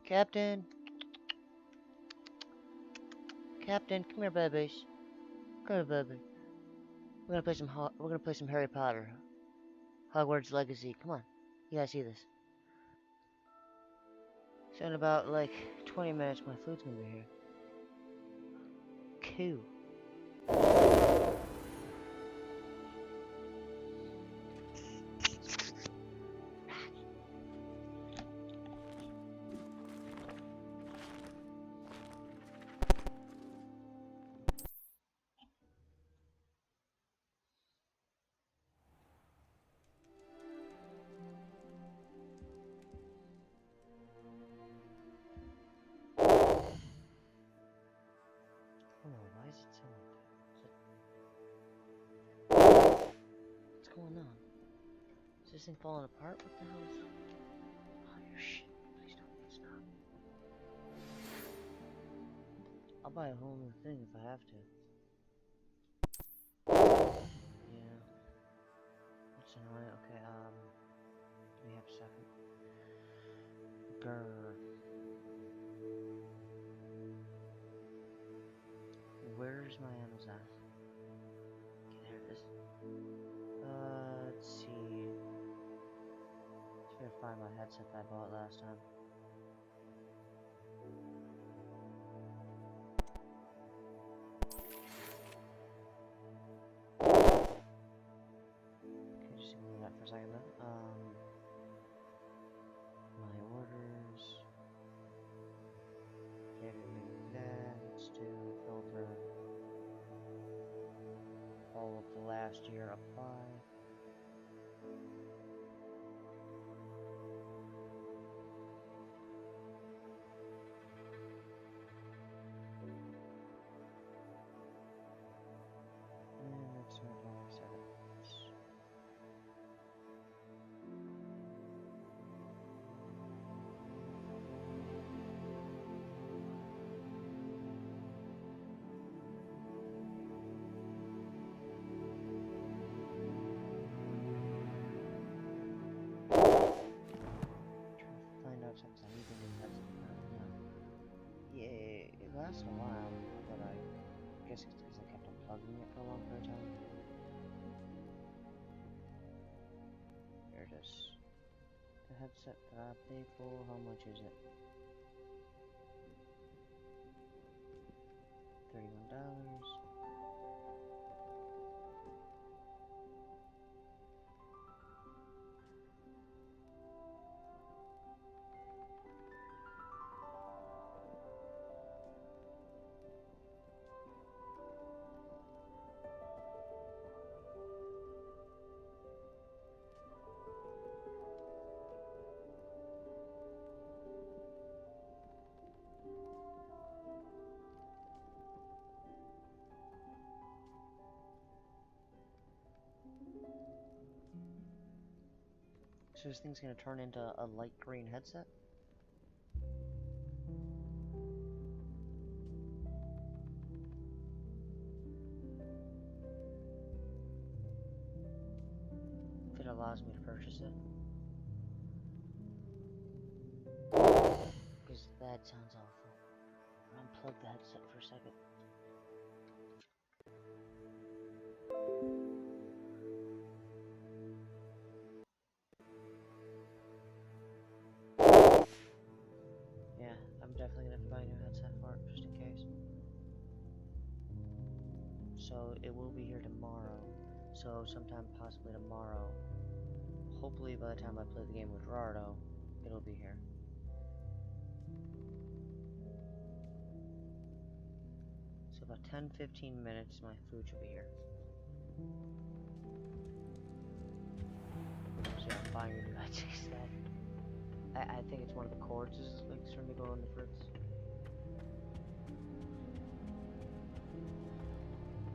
Captain, Captain, come here, babies. Come here, baby. We're gonna play some Harry Potter. Hogwarts Legacy. Come on, you gotta see this. So in about like 20 minutes, my food's gonna be here. Cool. Oh, why is it so like that? What's going on? Is this thing falling apart? What the hell is... Oh, you're shit. Please don't stop. I'll buy a whole new thing if I have to. Yeah. That's annoying. Okay, give me half a second. Grr. Where's my Amazon? Okay, there it is. Let's see. Let's try to find my headset that I bought last time. Okay, just ignore that for a second then. My orders. Everything that. Let's do filter. All of the last year apply. And that's not long settings. Find out something even if that's yeah, it lasts a while, but I guess it's because I kept unplugging it for a long period of time. There it is. The headset that I paid for, how much is it? $31. So this thing's gonna turn into a light green headset? If it allows me to purchase it. Because that sounds awful. Unplug the headset for a second. Yeah, I'm definitely gonna buy a new headset for it, just in case. So it will be here tomorrow. So sometime possibly tomorrow. Hopefully by the time I play the game with Rardo, it'll be here. So about 10-15 minutes, my food should be here. So yeah, I'm buying a new headset. I think it's one of the cords is like starting to go on the fritz.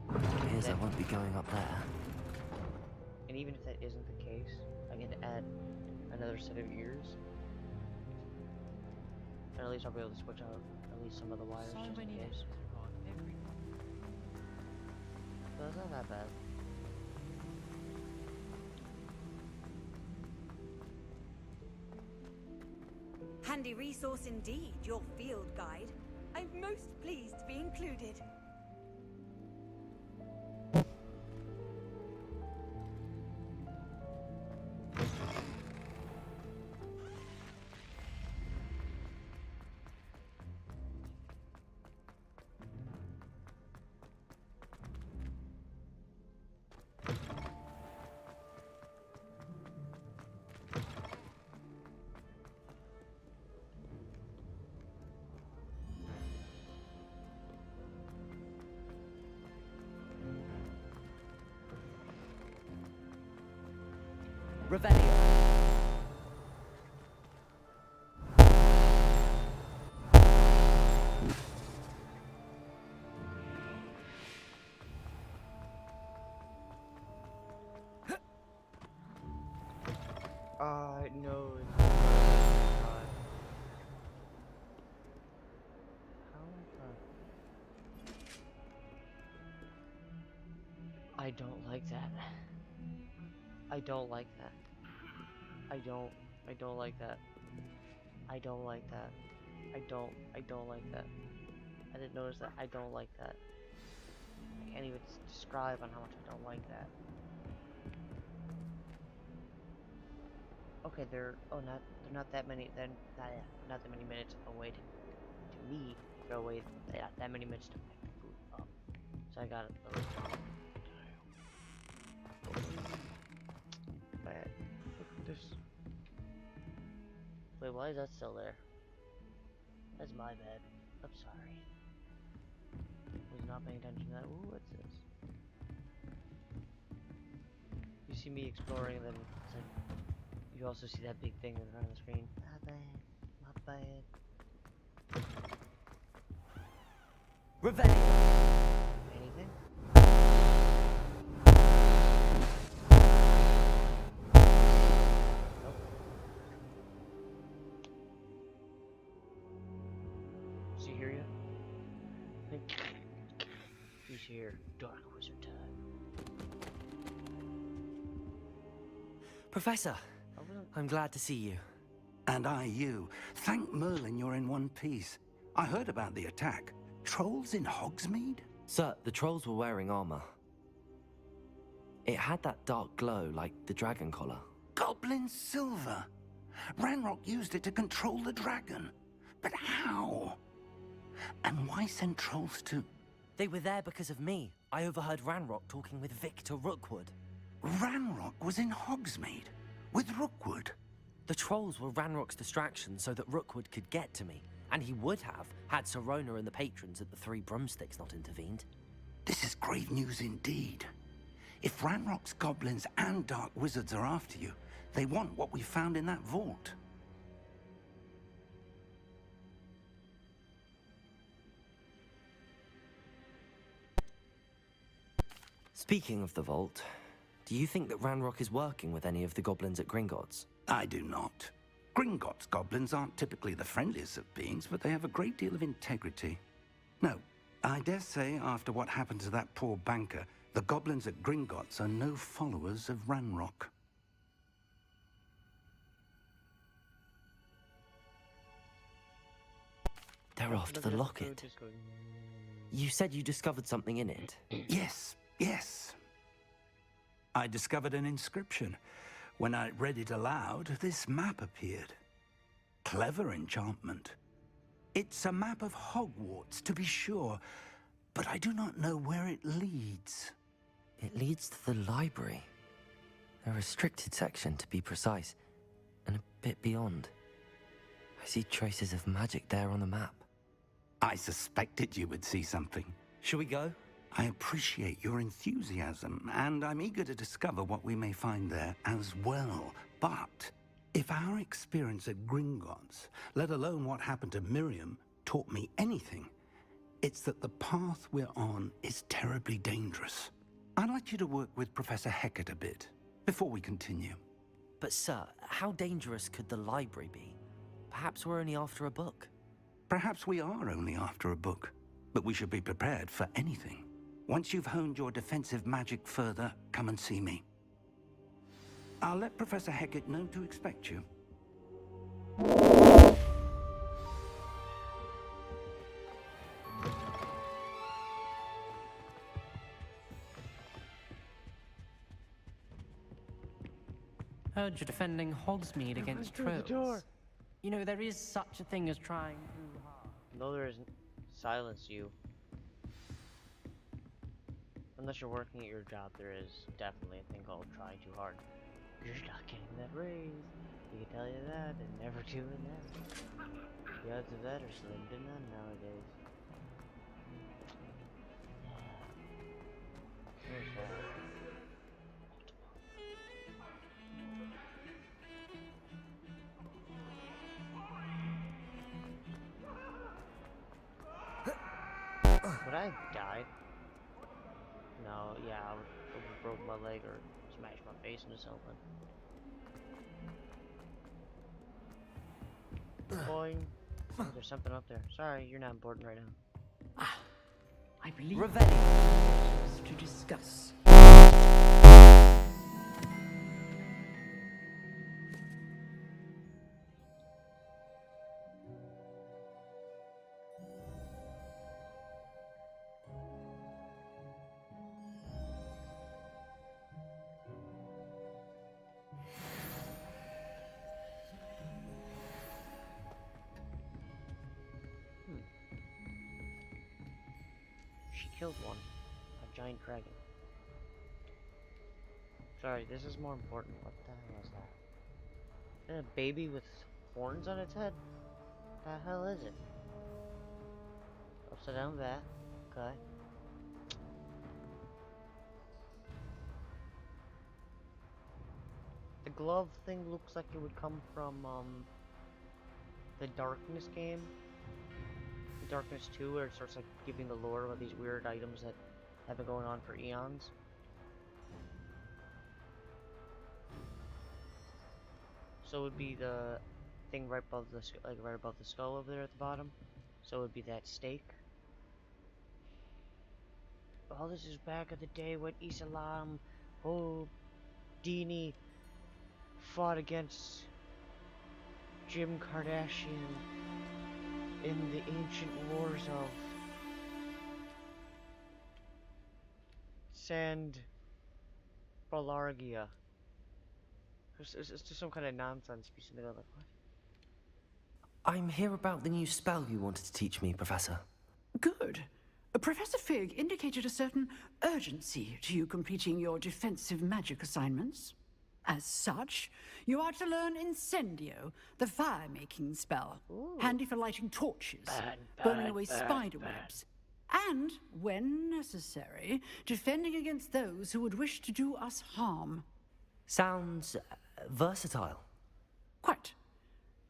Appears I won't be going up there. And even if that isn't the case, I get to add another set of ears. And at least I'll be able to switch out at least some of the wires just in case. But it's not that bad. Handy resource indeed, your field guide. I'm most pleased to be included. Revelio. No. I don't like that. I don't like that. I don't like that. I don't like that. I don't like that. I didn't notice that. I don't like that. I can't even describe on how much I don't like that. Okay, they're not that many. Then not that many minutes away to me. They're away. They're not that many minutes to pick the food up. So I got it. But look at this. Wait, why is that still there? That's my bad. I'm sorry. Was not paying attention to that. Ooh, what's this? You see me exploring, and then it's like you also see that big thing in front of the screen. Not bad. Not bad. Revelio. Anything? Nope. Is he here yet? He's here. Dark Wizard time. Professor, I'm glad to see you. And I you. Thank Merlin you're in one piece. I heard about the attack. Trolls in Hogsmeade? Sir, the trolls were wearing armor. It had that dark glow like the dragon collar. Goblin silver. Ranrock used it to control the dragon. But how? And why send trolls to... They were there because of me. I overheard Ranrock talking with Victor Rookwood. Ranrock was in Hogsmeade? With Rookwood? The trolls were Ranrock's distraction so that Rookwood could get to me. And he would have, had Sirona and the patrons at the Three Broomsticks not intervened. This is grave news indeed. If Ranrock's goblins and dark wizards are after you, they want what we found in that vault. Speaking of the vault, do you think that Ranrock is working with any of the goblins at Gringotts? I do not. Gringotts goblins aren't typically the friendliest of beings, but they have a great deal of integrity. No, I dare say after what happened to that poor banker, the goblins at Gringotts are no followers of Ranrock. They're after the locket. You said you discovered something in it. Yes. I discovered an inscription. When I read it aloud, this map appeared. Clever enchantment. It's a map of Hogwarts, to be sure, but I do not know where it leads. It leads to the library. A restricted section, to be precise, and a bit beyond. I see traces of magic there on the map. I suspected you would see something. Shall we go? I appreciate your enthusiasm, and I'm eager to discover what we may find there as well. But if our experience at Gringotts, let alone what happened to Miriam, taught me anything, it's that the path we're on is terribly dangerous. I'd like you to work with Professor Hecat a bit before we continue. But sir, how dangerous could the library be? Perhaps we're only after a book. Perhaps we are only after a book, but we should be prepared for anything. Once you've honed your defensive magic further, come and see me. I'll let Professor Hecat know to expect you. Heard you're defending Hogsmeade against through the trolls. door. You know, there is such a thing as trying too hard. No, there isn't. Silence you. Unless you're working at your job, there is definitely a thing called try too hard. You're not getting that raise. He can tell you that, and never doing that. The odds of that are slim to none nowadays. Where's that? Would I have died? No, yeah, I would have broken my leg or smashed my face into something. Boing. Oh, there's something up there. Sorry, you're not important right now. I believe Revenge. to discuss. She killed one. A giant dragon. Sorry, this is more important. What the hell is that? Is that a baby with horns on its head? What the hell is it? Upside down bat. Okay. The glove thing looks like it would come from, the Darkness game. The Darkness 2, where it starts, like, giving the lore about these weird items that have been going on for eons. So it would be the thing right above the, like, right above the skull over there at the bottom. So it would be that stake. Oh, this is back of the day when Islam, oh, Dini fought against Jim Kardashian in the ancient wars of Sand Balargia. It's just some kind of nonsense. You something like, what? I'm here about the new spell you wanted to teach me, Professor. Good. Professor Fig indicated a certain urgency to you completing your defensive magic assignments. As such, you are to learn Incendio, the fire-making spell. Ooh. Handy for lighting torches, Bad, burning away bad, spider bad. webs, and, when necessary, defending against those who would wish to do us harm. Sounds versatile. Quite.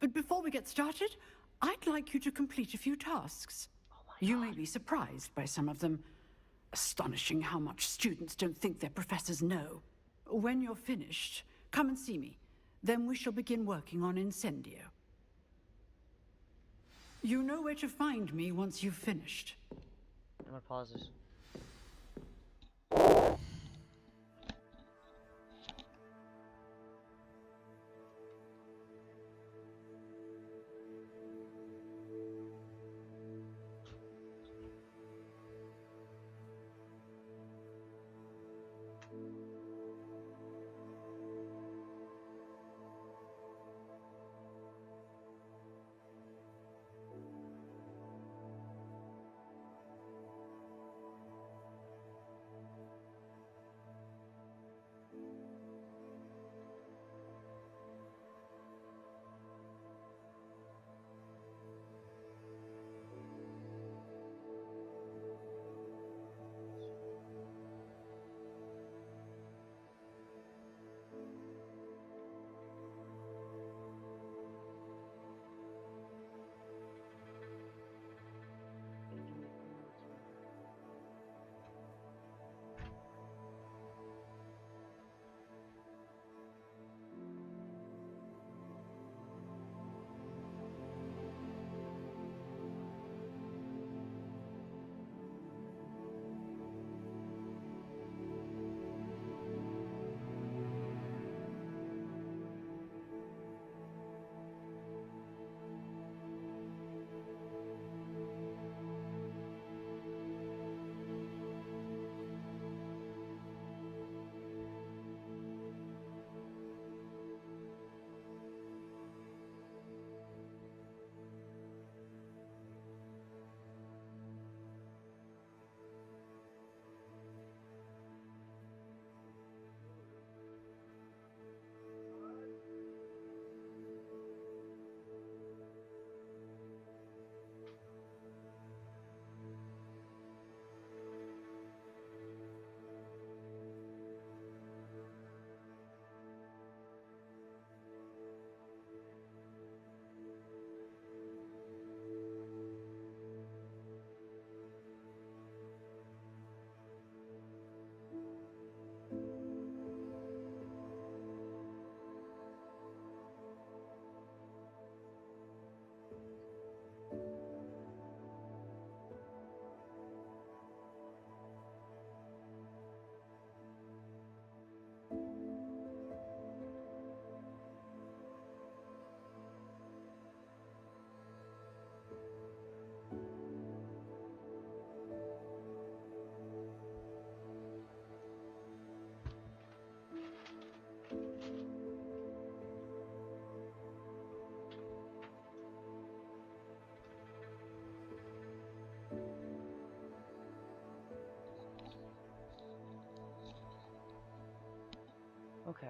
But before we get started, I'd like you to complete a few tasks. You may be surprised by some of them. Astonishing how much students don't think their professors know. When you're finished, come and see me. Then we shall begin working on Incendio. You know where to find me once you've finished. I'm gonna pause this. Okay.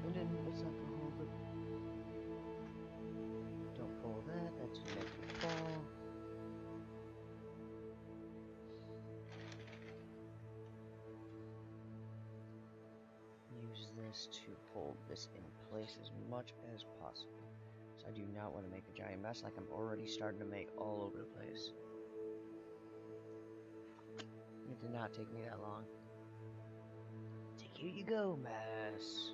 And then it's not gonna hold it. Don't pull that, that's gonna make it fall. Use this to hold this in place as much as possible. So I do not want to make a giant mess like I'm already starting to make all over the place. It did not take me that long. Here you go, mess.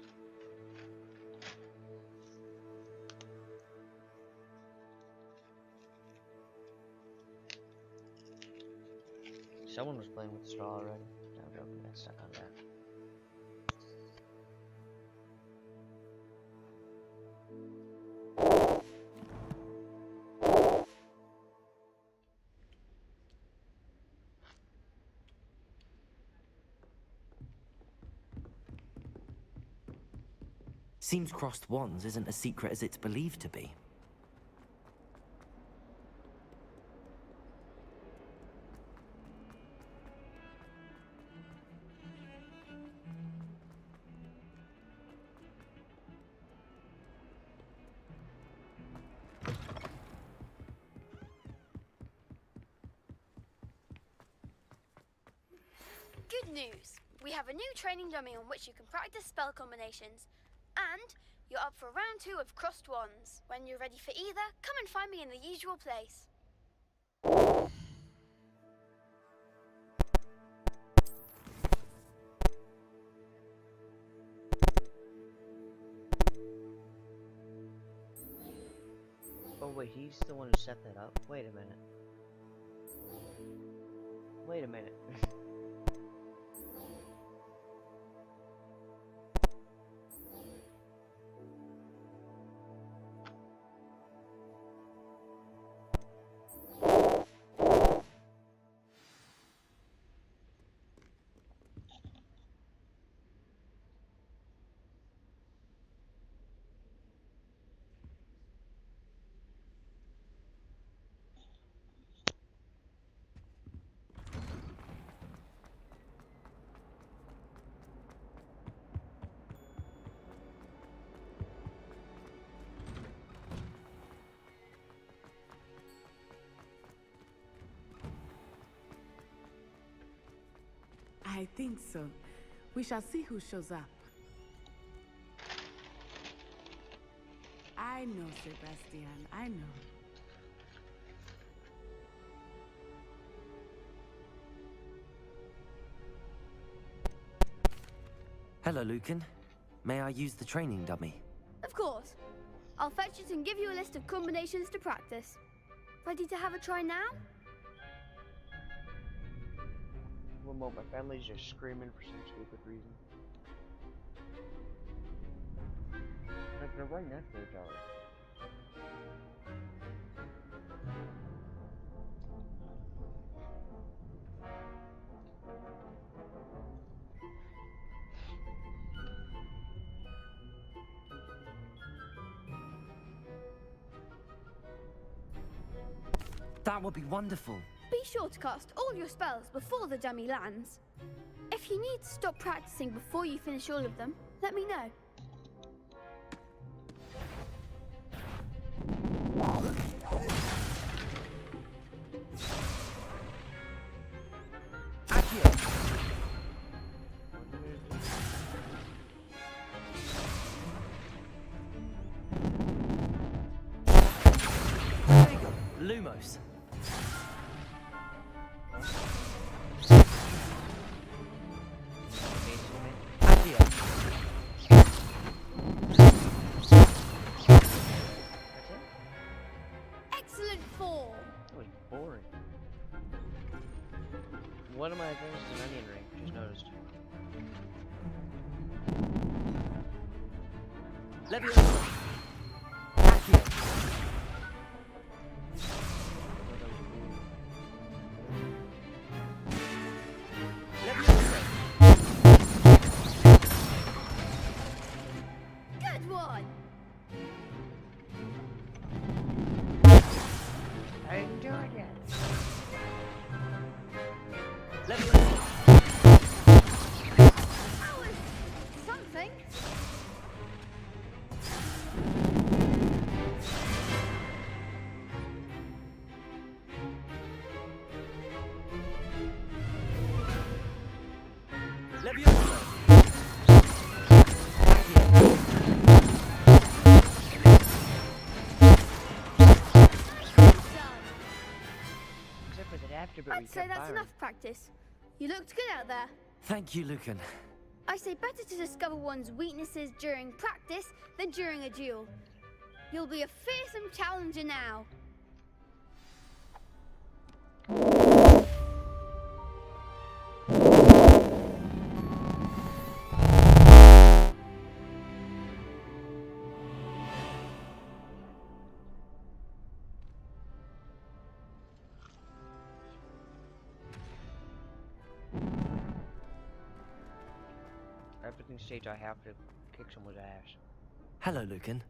Someone was playing with the straw already. No, I'm joking, that's stuck on that. Seems crossed wands isn't as secret as it's believed to be. Good news! We have a new training dummy on which you can practice spell combinations. And you're up for round 2 of Crossed Wands. When you're ready for either, come and find me in the usual place. Oh wait, he's the one who set that up? Wait a minute. Wait a minute. I think so. We shall see who shows up. I know, Sebastian. I know. Hello, Lucan. May I use the training dummy? Of course. I'll fetch it and give you a list of combinations to practice. Ready to have a try now? Remote, my family's just screaming for some stupid reason. Like, they're right next to each other. That would be wonderful. Be sure to cast all your spells before the dummy lands. If you need to stop practicing before you finish all of them, let me know. Lumos. Excellent form! That was boring. One of my things is an onion ring, just noticed. Leviosa. Accio. doing it? Let me... That was something. Levioso! Except for that afterbit we I'd say kept that's firing. enough practice. You looked good out there. Thank you, Lucan. I say better to discover one's weaknesses during practice than during a duel. You'll be a fearsome challenger now. Everything stage I have to kick someone's ass. Hello, Lucan.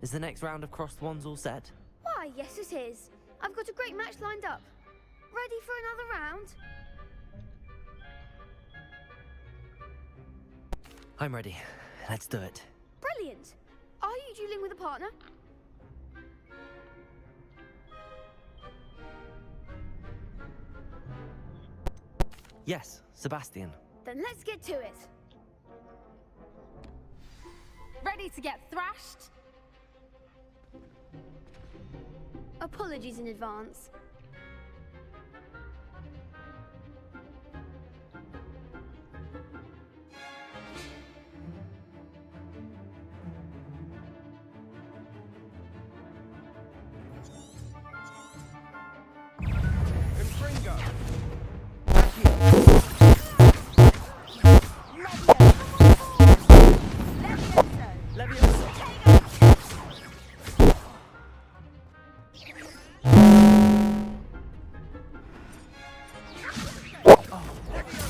Is the next round of Crossed Wands all set? Why, yes it is. I've got a great match lined up. Ready for another round? I'm ready. Let's do it. Brilliant. Are you dueling with a partner? Yes, Sebastian. Then let's get to it. Ready to get thrashed? Apologies in advance.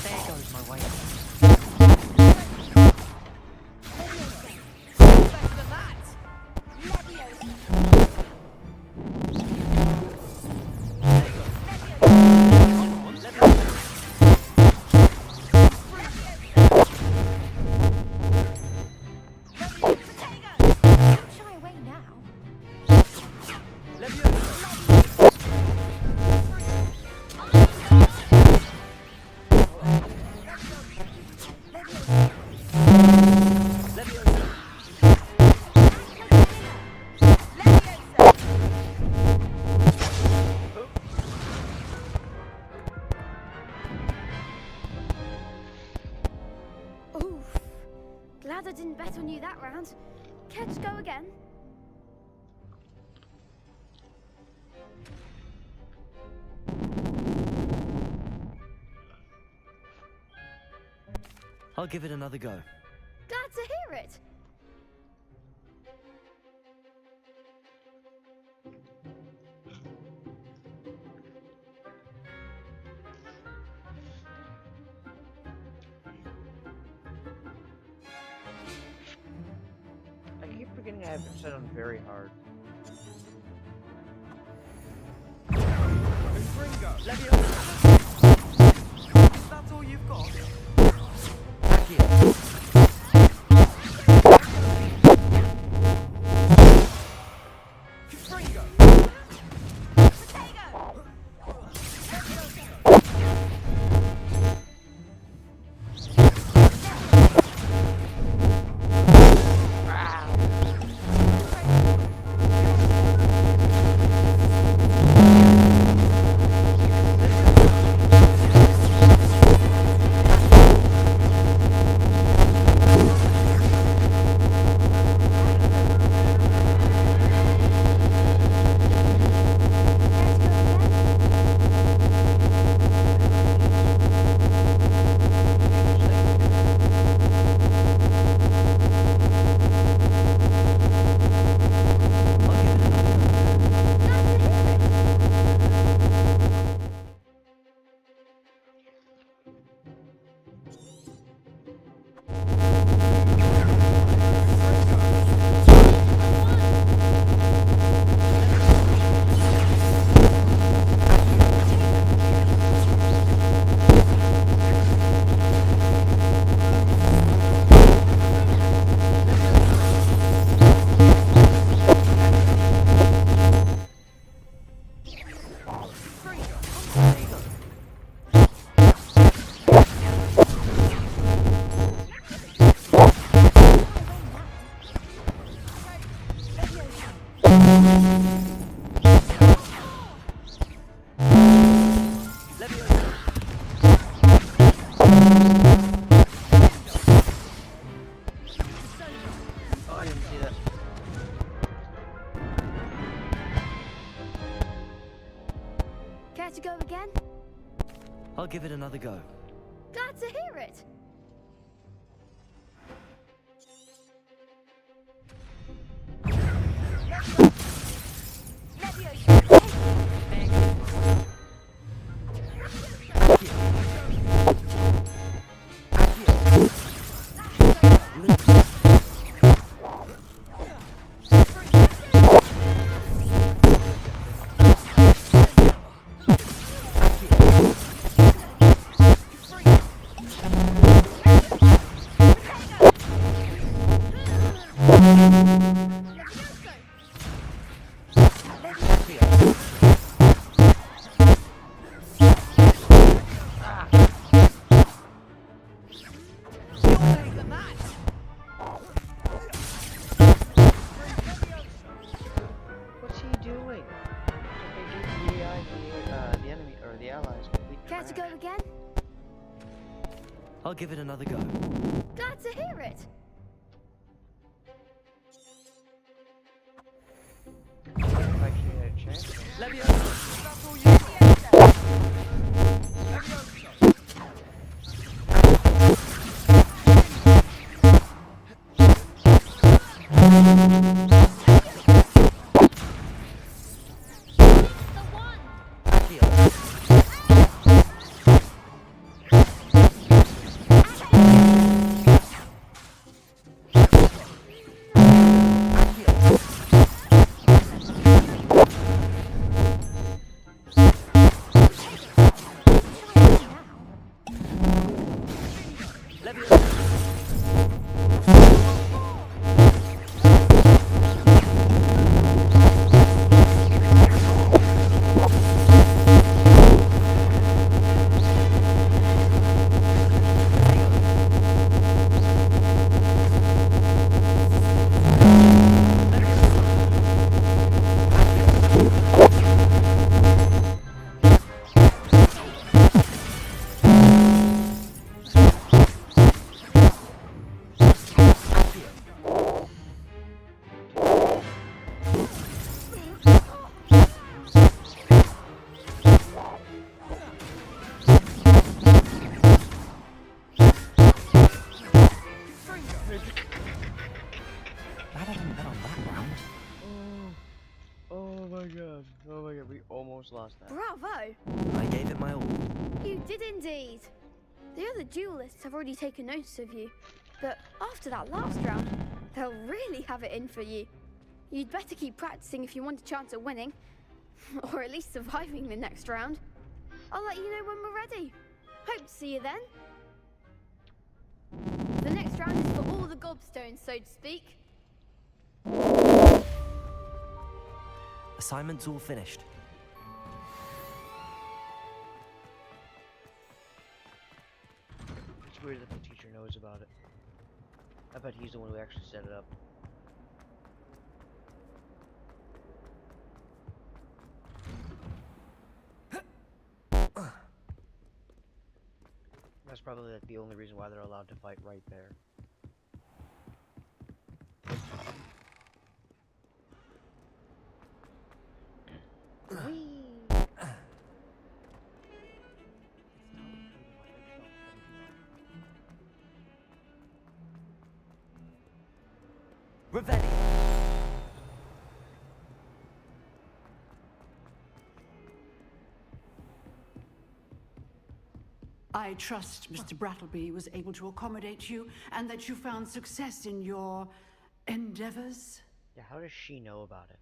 There goes my way. Don't shy away now. Oof. Glad I didn't bet on you that round. Care to go again? I'll give it another go. Glad to hear it. I keep forgetting I have it set on very hard. That's all you've got? Thank you. Care to go again? I'll give it another go. Glad to hear it. What's he doing? They gave the enemy or the allies complete Care to trash. go again? I'll give it another go. Glad to hear it. If I actually had a chance. Oh my god, we almost lost that. Bravo! I gave it my all. You did indeed. The other duelists have already taken notice of you, but after that last round, they'll really have it in for you. You'd better keep practicing if you want a chance at winning, or at least surviving the next round. I'll let you know when we're ready. Hope to see you then. The next round is for all the gobstones, so to speak. Assignment's all finished. It's weird that the teacher knows about it. I bet he's the one who actually set it up. That's probably like the only reason why they're allowed to fight right there. Revelli. I trust Mr. Brattleby was able to accommodate you and that you found success in your endeavors. Yeah, how does she know about it?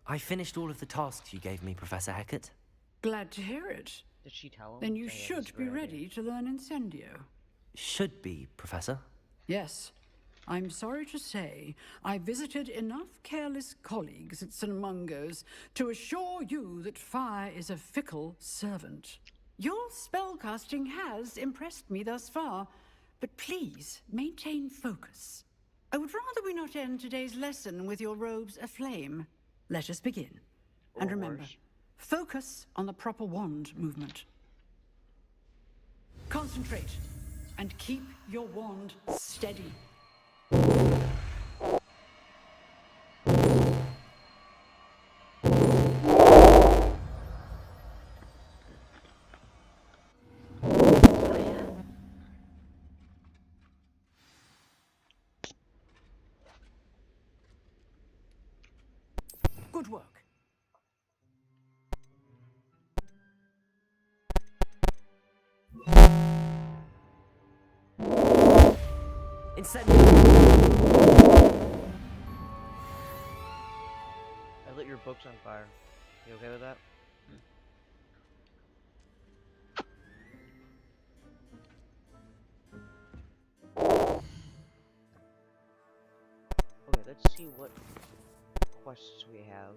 I finished all of the tasks you gave me, Professor Hecat. Glad to hear it. Did she tell him? Then you Yeah, that's should a be great ready idea. to learn Incendio. Should be, Professor. Yes. I'm sorry to say, I visited enough careless colleagues at St. Mungo's to assure you that fire is a fickle servant. Your spellcasting has impressed me thus far, but please maintain focus. I would rather we not end today's lesson with your robes aflame. Let us begin. And Or remember, worse. focus on the proper wand movement. Concentrate and keep your wand steady. Good work. I lit your books on fire. You okay with that? Okay, let's see what quests we have.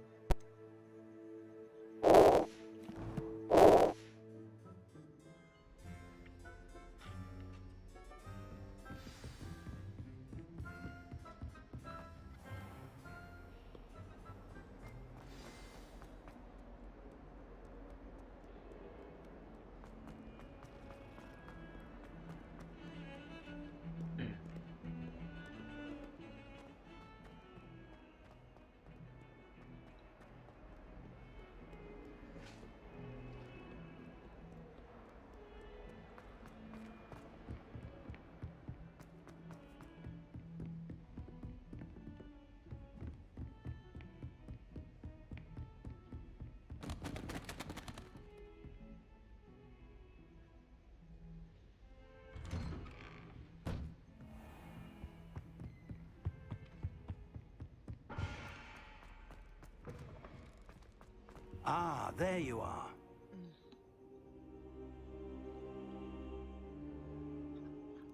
Ah, there you are.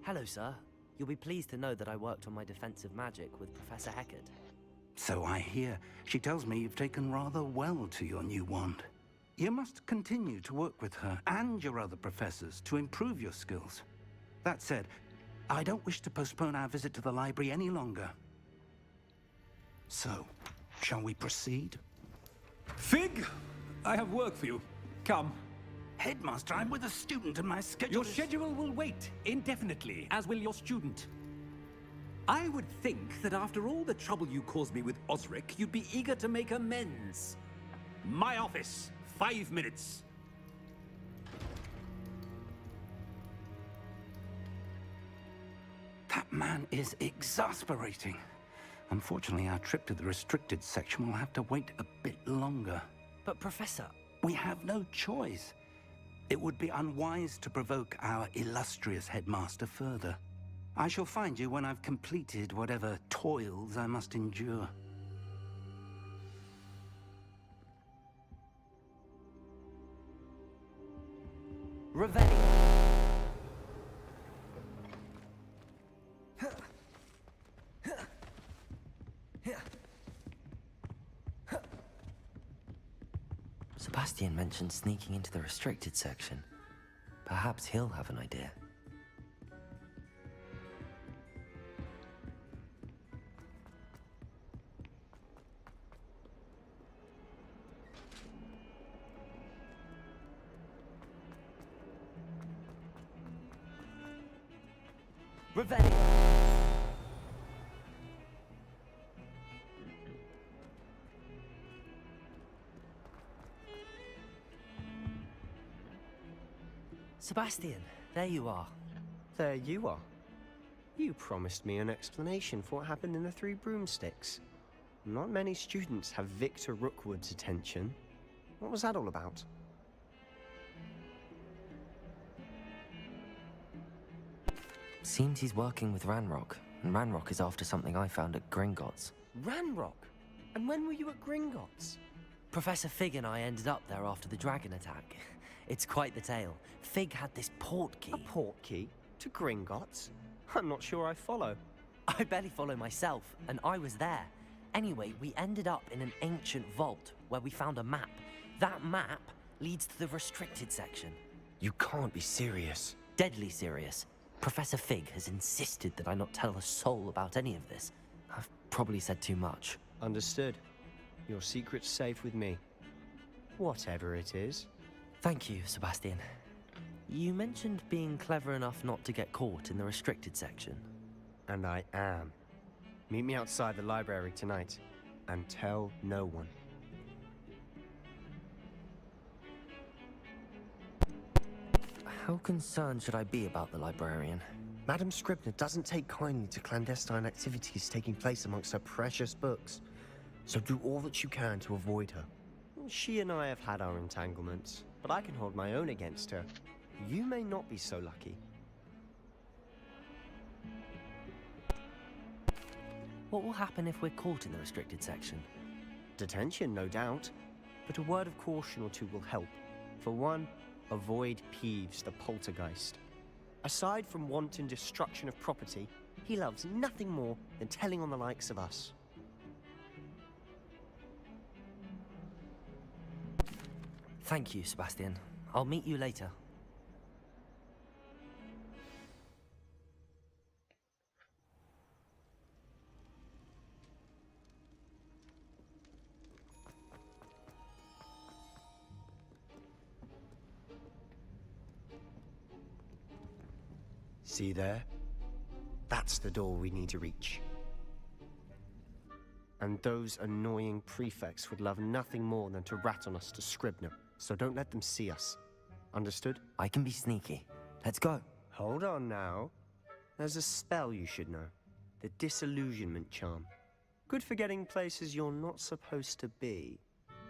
Hello, sir. You'll be pleased to know that I worked on my defensive magic with Professor Heckard. So I hear. She tells me you've taken rather well to your new wand. You must continue to work with her and your other professors to improve your skills. That said, I don't wish to postpone our visit to the library any longer. So, shall we proceed? Fig! I have work for you. Come. Headmaster, I'm with a student and my schedule Your is... schedule will wait indefinitely, as will your student. I would think that after all the trouble you caused me with Osric, you'd be eager to make amends. My office. 5 minutes. That man is exasperating. Unfortunately, our trip to the restricted section will have to wait a bit longer. But, Professor... We have no choice. It would be unwise to provoke our illustrious headmaster further. I shall find you when I've completed whatever toils I must endure. Revelio. Sebastian mentioned sneaking into the restricted section. Perhaps he'll have an idea. Revelio. Sebastian, there you are. There you are. You promised me an explanation for what happened in the Three Broomsticks. Not many students have Victor Rookwood's attention. What was that all about? Seems he's working with Ranrock, and Ranrock is after something I found at Gringotts. Ranrock? And when were you at Gringotts? Professor Fig and I ended up there after the dragon attack. It's quite the tale. Fig had this port key. A port key? To Gringotts? I'm not sure I follow. I barely follow myself, and I was there. Anyway, we ended up in an ancient vault where we found a map. That map leads to the restricted section. You can't be serious. Deadly serious. Professor Fig has insisted that I not tell a soul about any of this. I've probably said too much. Understood. Your secret's safe with me. Whatever it is. Thank you, Sebastian. You mentioned being clever enough not to get caught in the restricted section. And I am. Meet me outside the library tonight, and tell no one. How concerned should I be about the librarian? Madam Scribner doesn't take kindly to clandestine activities taking place amongst her precious books. So do all that you can to avoid her. She and I have had our entanglements, but I can hold my own against her. You may not be so lucky. What will happen if we're caught in the restricted section? Detention, no doubt. But a word of caution or two will help. For one, avoid Peeves, the poltergeist. Aside from wanton destruction of property, he loves nothing more than telling on the likes of us. Thank you, Sebastian. I'll meet you later. See there? That's the door we need to reach. And those annoying prefects would love nothing more than to rat on us to Scribner, so don't let them see us. Understood? I can be sneaky. Let's go. Hold on now. There's a spell you should know. The Disillusionment Charm. Good for getting places you're not supposed to be.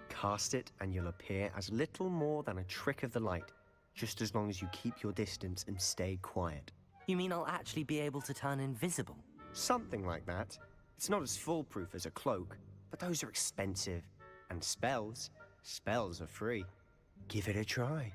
Cast it and you'll appear as little more than a trick of the light, just as long as you keep your distance and stay quiet. You mean I'll actually be able to turn invisible? Something like that. It's not as foolproof as a cloak, but those are expensive. And spells are free. Give it a try.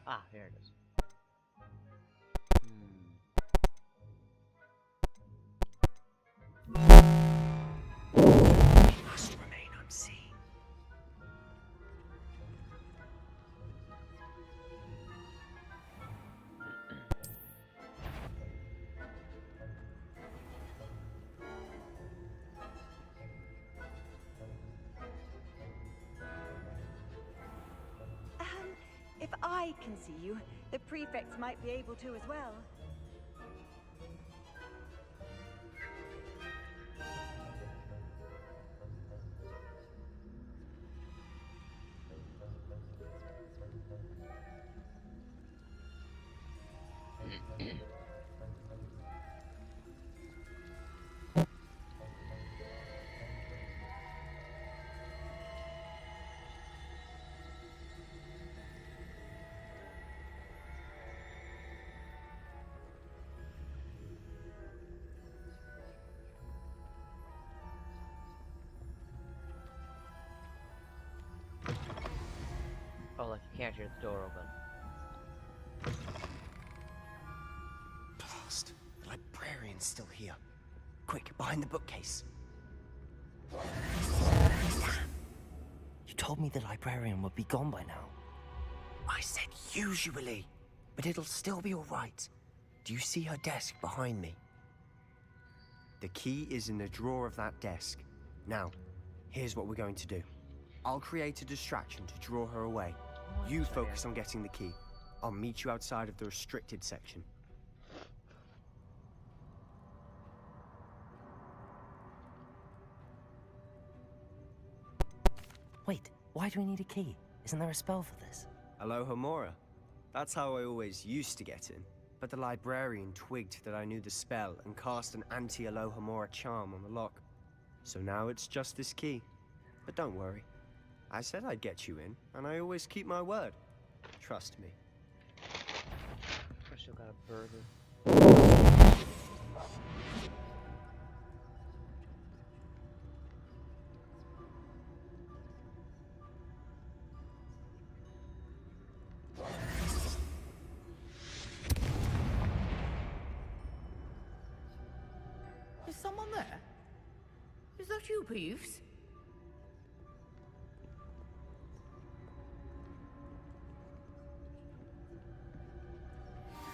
Ah, there it is. We must remain unseen. If I can see you, the prefects might be able to as well. Oh, like you can't hear the door open. Blast. The librarian's still here. Quick, behind the bookcase. You told me the librarian would be gone by now. I said usually, but it'll still be all right. Do you see her desk behind me? The key is in the drawer of that desk. Now, here's what we're going to do. I'll create a distraction to draw her away. You focus on getting the key. I'll meet you outside of the restricted section. Wait, why do we need a key? Isn't there a spell for this? Alohomora. That's how I always used to get in. But the librarian twigged that I knew the spell and cast an anti-Alohomora charm on the lock. So now it's just this key. But don't worry. I said I'd get you in, and I always keep my word. Trust me. I still got a burger. Is someone there? Is that you, Peeves?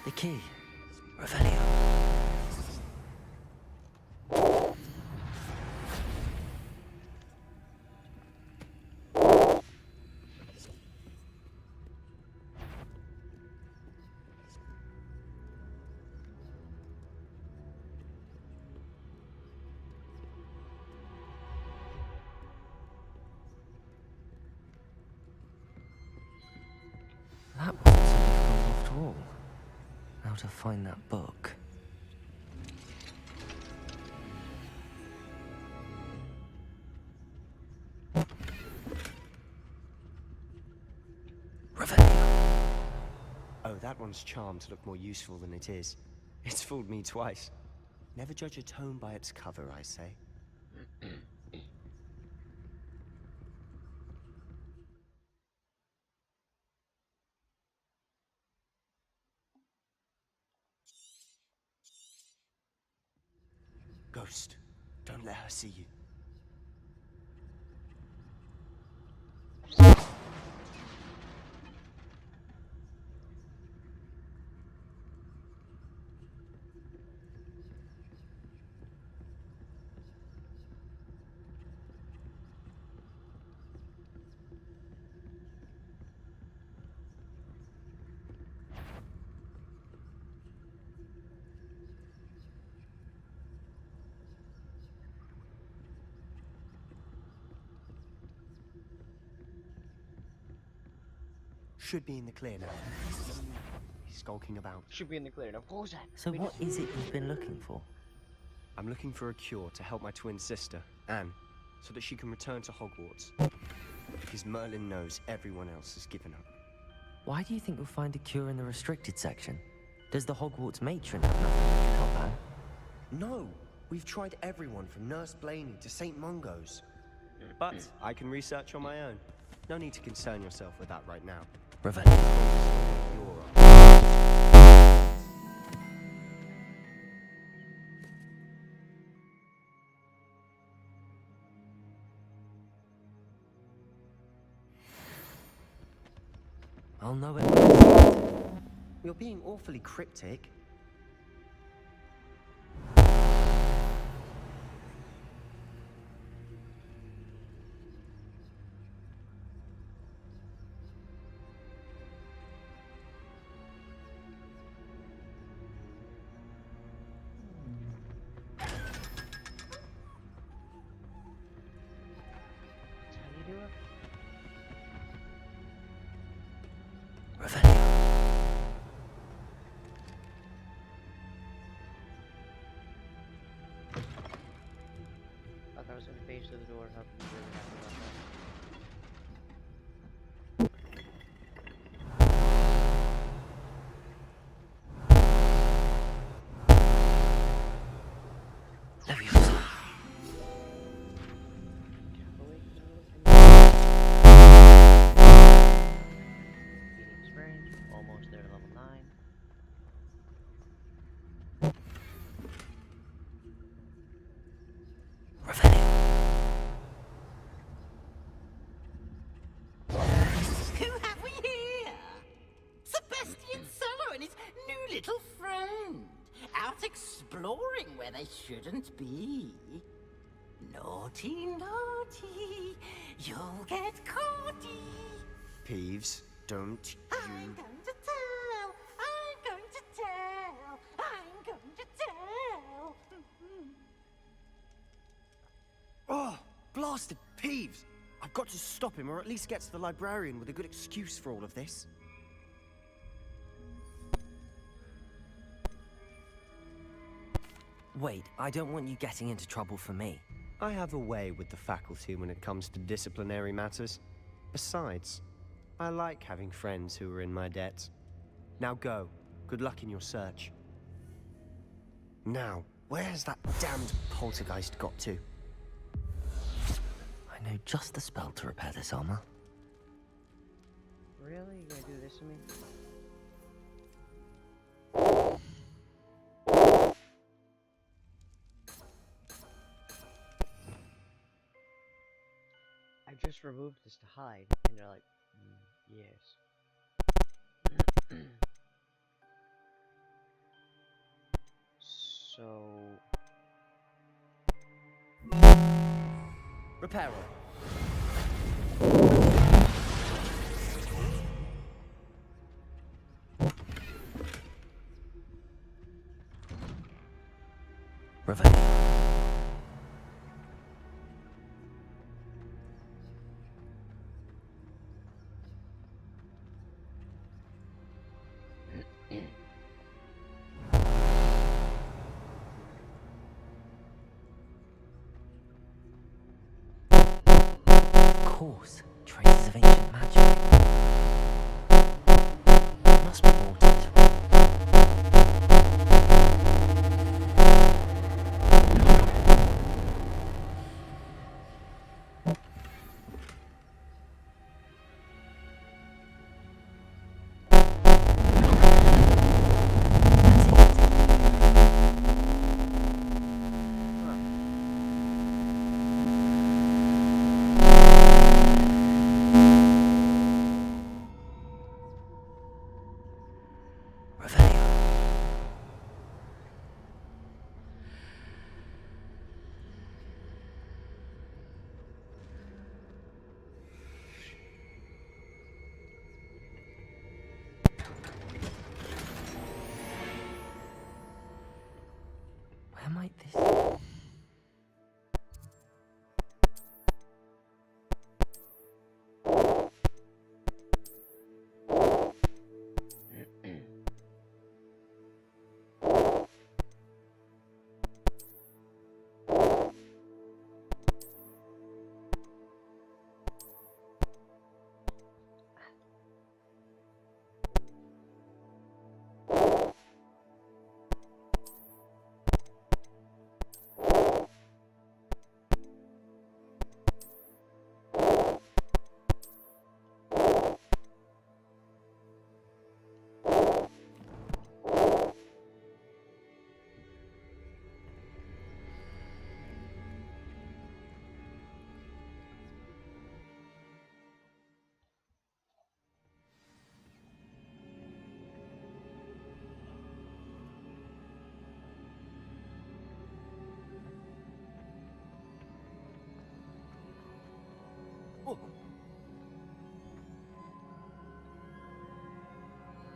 The key. Revelio. That wasn't so difficult after all. How to find that book. Revelio. Oh, that one's charmed to look more useful than it is. It's fooled me twice. Never judge a tome by its cover, I say. Ghost, don't let her see you. Should be in the clear now. He's skulking about. Should be in the clear now. What was that? So what is it you've been looking for? I'm looking for a cure to help my twin sister, Anne, so that she can return to Hogwarts. Because Merlin knows everyone else has given up. Why do you think you'll find a cure in the restricted section? Does the Hogwarts matron have nothing that can help Anne? No! We've tried everyone from Nurse Blaney to St. Mungo's. But I can research on my own. No need to concern yourself with that right now. Revelio. I'll know it. You're being awfully cryptic. I was in the face of the door. How can you really happy about Eating experience. Almost there, level 9. Who have we here? Sebastian Cello and his new little friend. Out exploring where they shouldn't be. Naughty, naughty. You'll get caughty. Peeves, don't you... I'm going to tell. I'm going to tell. I'm going to tell. Oh, blasted Peeves! I've got to stop him, or at least get to the librarian with a good excuse for all of this. Wait, I don't want you getting into trouble for me. I have a way with the faculty when it comes to disciplinary matters. Besides, I like having friends who are in my debt. Now go. Good luck in your search. Now, where's that damned poltergeist got to? I know just the spell to repair this armor. Really? You gonna do this to me? just removed this to hide, and they're like, yes. So... Repairer. Revelio. Of course, traces of ancient magic. There must be more to this room. Where might this...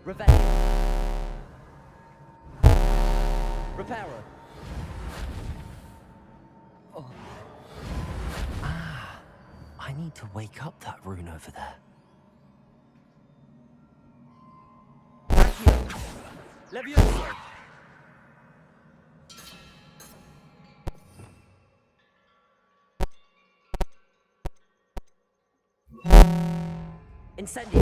Revelio. Repairer. Oh. Ah, I need to wake up that rune over there. Levioso. Incendio.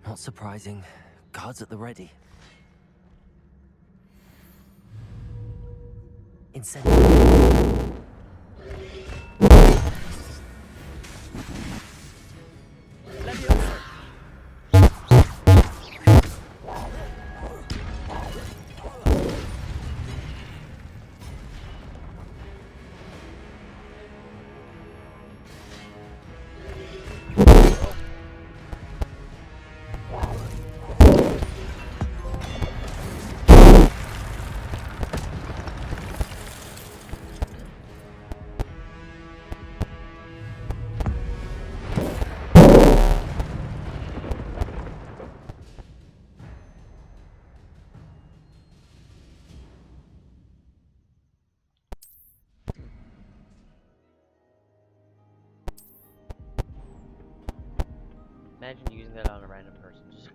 Not surprising. Guards at the ready. Incendio. Imagine using that on a random person. Just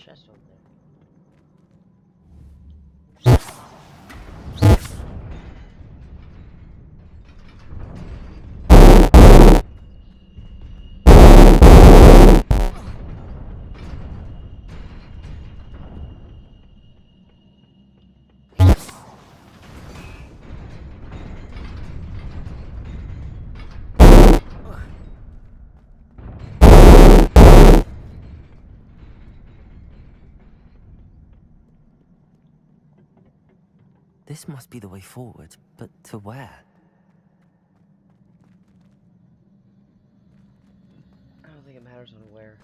chest over there. This must be the way forward, but to where? I don't think it matters on where.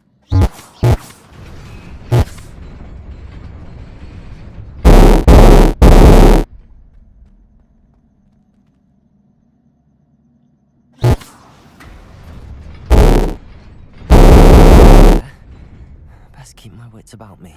Best keep my wits about me.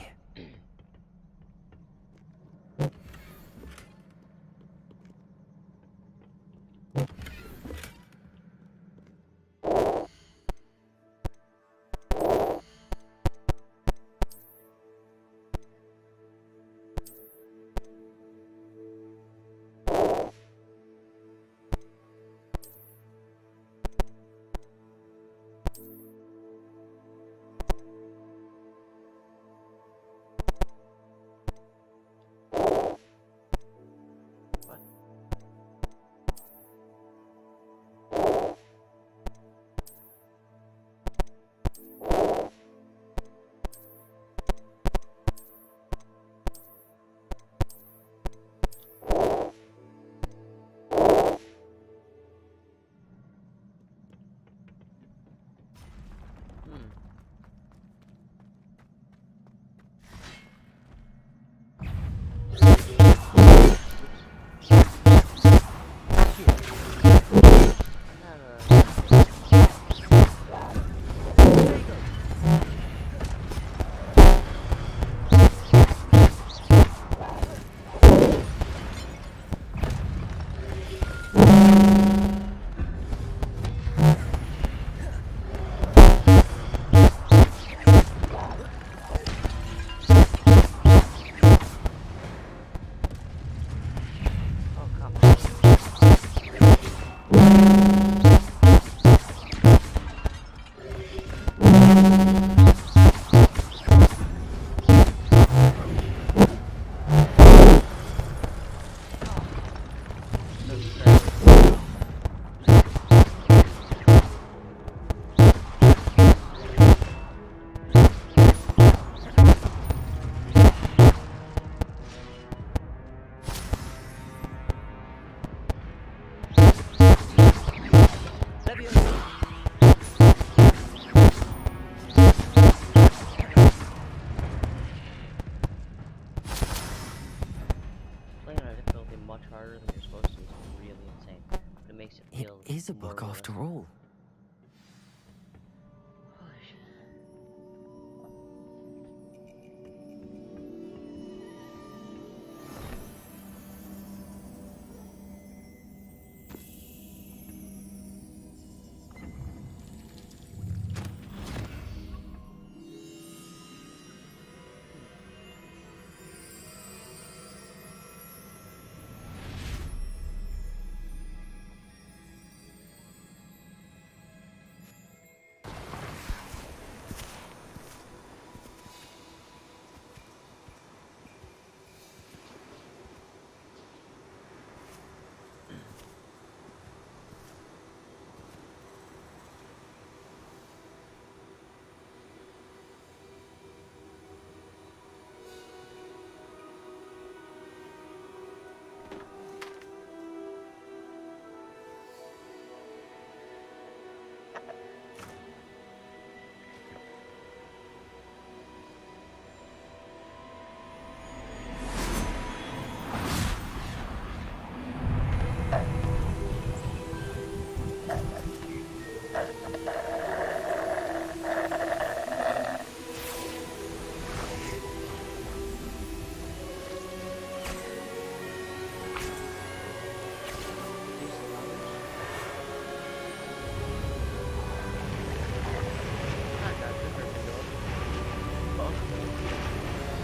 It is a book after all.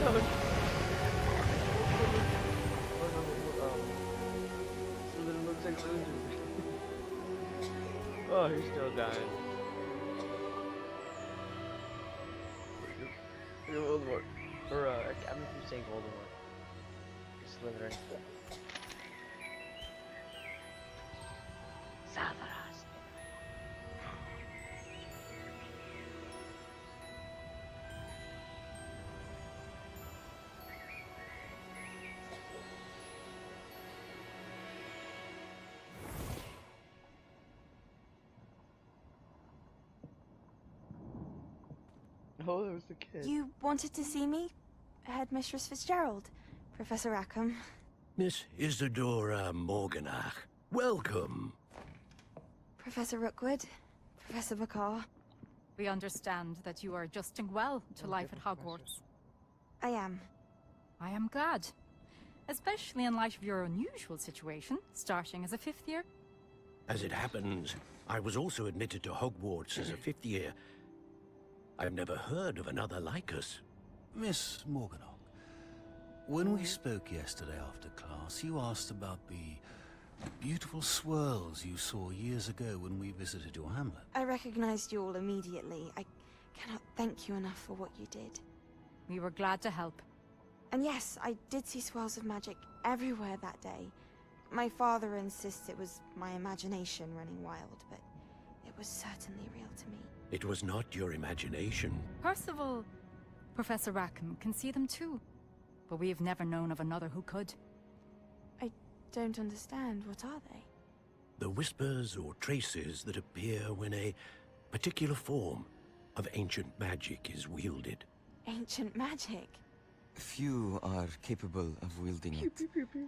Slytherin looks like Slytherin. Oh, he's still dying. Look at Voldemort. Or, I'm gonna keep saying Voldemort. Slytherin. Savaras. Oh, that was the kid. You wanted to see me? Headmistress Fitzgerald, Professor Rackham. Miss Isadora Morganach, welcome. Professor Rookwood, Professor Bakar. We understand that you are adjusting well to life at Hogwarts. I am. I am glad. Especially in light of your unusual situation, starting as a 5th year. As it happens, I was also admitted to Hogwarts as a 5th year. I've never heard of another like us. Miss Morganach, when we spoke yesterday after class, you asked about the beautiful swirls you saw years ago when we visited your hamlet. I recognized you all immediately. I cannot thank you enough for what you did. We were glad to help. And yes, I did see swirls of magic everywhere that day. My father insists it was my imagination running wild, but it was certainly real to me. It was not your imagination. Percival, Professor Rackham can see them too. But we have never known of another who could. I don't understand. What are they? The whispers or traces that appear when a particular form of ancient magic is wielded. Ancient magic? Few are capable of wielding it.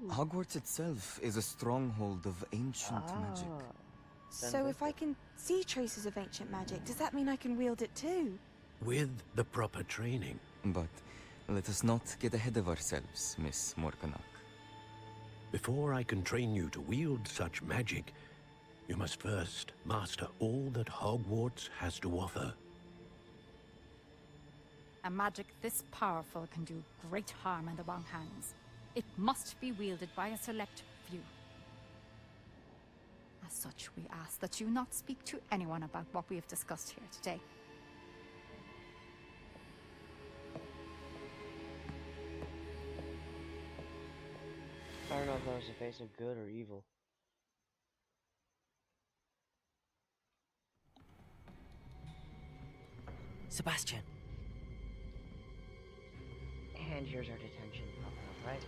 Hogwarts itself is a stronghold of ancient magic. So if I can see traces of ancient magic, does that mean I can wield it too? With the proper training. But let us not get ahead of ourselves, Miss Morganach. Before I can train you to wield such magic, you must first master all that Hogwarts has to offer. A magic this powerful can do great harm in the wrong hands. It must be wielded by a select few. As such, we ask that you not speak to anyone about what we have discussed here today. I don't know if that was a face of good or evil. Sebastian. And here's our detention. Right?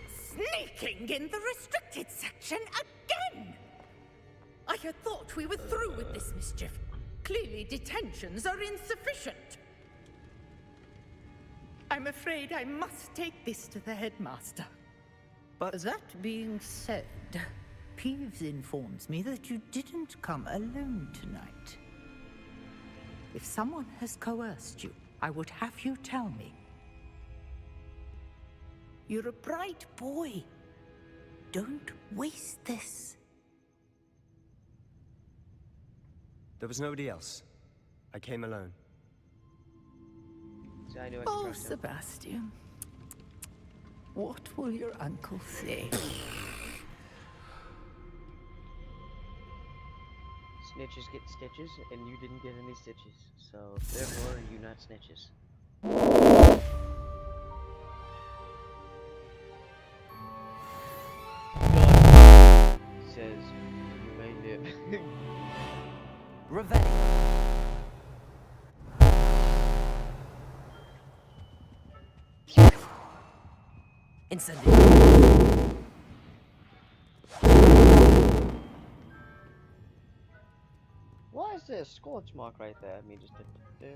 Sneaking in the restricted section again! I had thought we were through with this mischief. Clearly detentions are insufficient. I'm afraid I must take this to the headmaster. But that being said, Peeves informs me that you didn't come alone tonight. If someone has coerced you, I would have you tell me. You're a bright boy. Don't waste this. There was nobody else. I came alone. So I knew I could Oh, trust him. Sebastian. What will your uncle say? Snitches get stitches, and you didn't get any stitches. So, therefore, you not snitches. Says, you may live. Revenge. Incendio. Why is there a scorch mark right there? I mean, just there.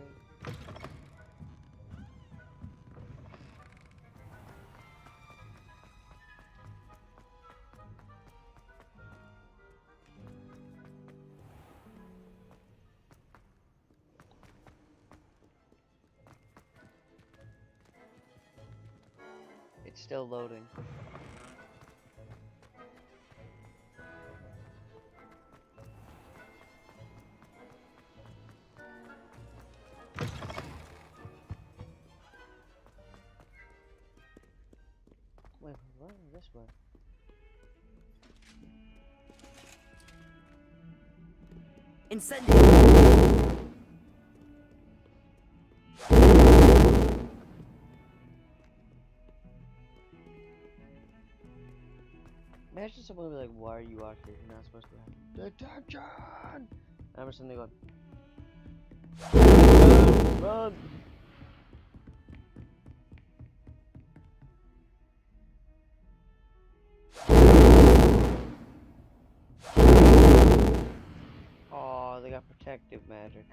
It's still loading. Wait, what? This way. Incendio! Imagine someone would be like, why are you out here? You're not supposed to have detention! I remember something going, run! Oh, they got protective magic.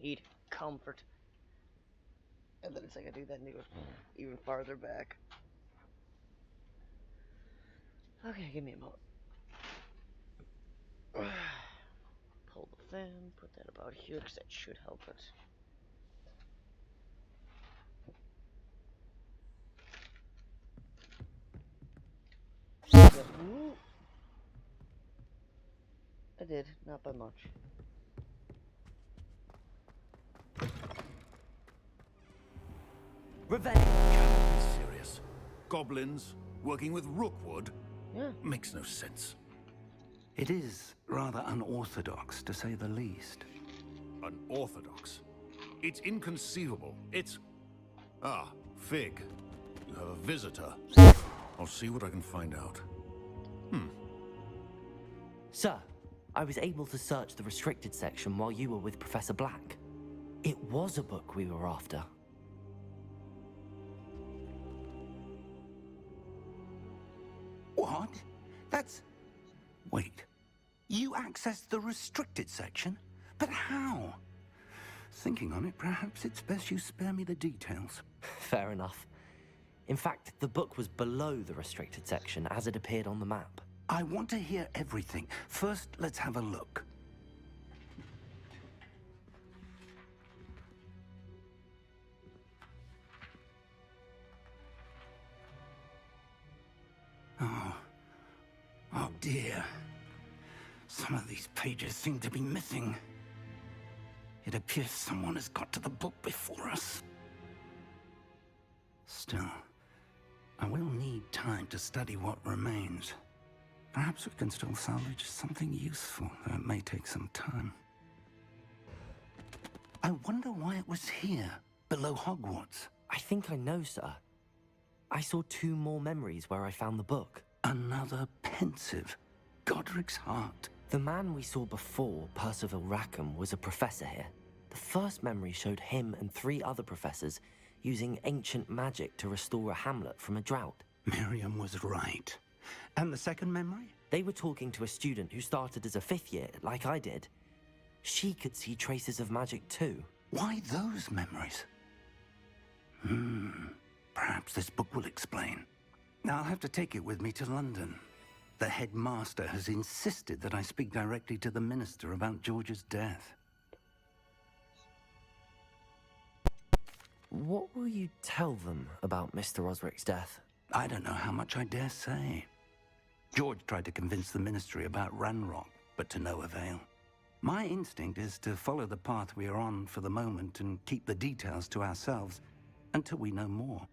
Need comfort. And then it's like I do that and it goes even farther back. Okay, give me a moment. Pull the fan, put that about here because that should help it. Ooh. I did, not by much. Revenge! Can't be serious. Goblins working with Rookwood? Yeah. Makes no sense. It is rather unorthodox, to say the least. Unorthodox? It's inconceivable. It's... Ah, Fig. You have a visitor. I'll see what I can find out. Sir, I was able to search the restricted section while you were with Professor Black. It was a book we were after. What? That's... Wait. You accessed the restricted section? But how? Thinking on it, perhaps it's best you spare me the details. Fair enough. In fact, the book was below the restricted section as it appeared on the map. I want to hear everything. First, let's have a look. Oh dear. Some of these pages seem to be missing. It appears someone has got to the book before us. Still, I will need time to study what remains. Perhaps we can still salvage something useful, though it may take some time. I wonder why it was here, below Hogwarts. I think I know, sir. I saw 2 more memories where I found the book. Another pensive. Godric's heart. The man we saw before, Percival Rackham, was a professor here. The first memory showed him and 3 other professors using ancient magic to restore a hamlet from a drought. Miriam was right. And the second memory? They were talking to a student who started as a 5th year, like I did. She could see traces of magic too. Why those memories? Perhaps this book will explain. Now I'll have to take it with me to London. The headmaster has insisted that I speak directly to the minister about George's death. What will you tell them about Mr. Osric's death? I don't know how much I dare say. George tried to convince the ministry about Ranrock, but to no avail. My instinct is to follow the path we are on for the moment and keep the details to ourselves until we know more.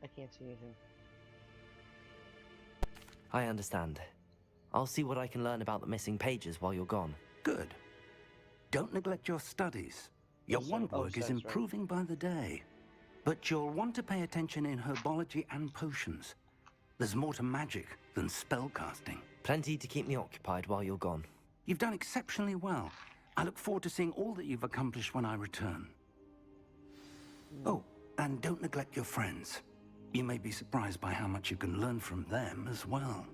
I can't see anything. I understand. I'll see what I can learn about the missing pages while you're gone. Good. Don't neglect your studies. Your wand work is improving by the day. But you'll want to pay attention in herbology and potions. There's more to magic than spellcasting. Plenty to keep me occupied while you're gone. You've done exceptionally well. I look forward to seeing all that you've accomplished when I return. Oh, and don't neglect your friends. You may be surprised by how much you can learn from them as well.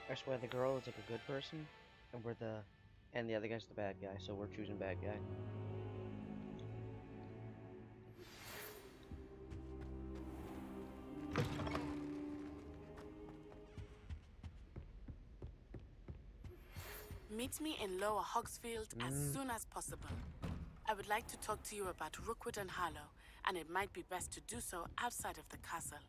I swear the girl is like a good person, and the other guy's the bad guy, so we're choosing bad guy. Meet me in Lower Hogsfield as soon as possible. I would like to talk to you about Rookwood and Harlow, and it might be best to do so outside of the castle.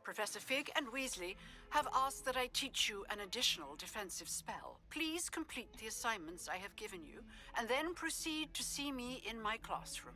Professor Fig and Weasley have asked that I teach you an additional defensive spell. Please complete the assignments I have given you, and then proceed to see me in my classroom.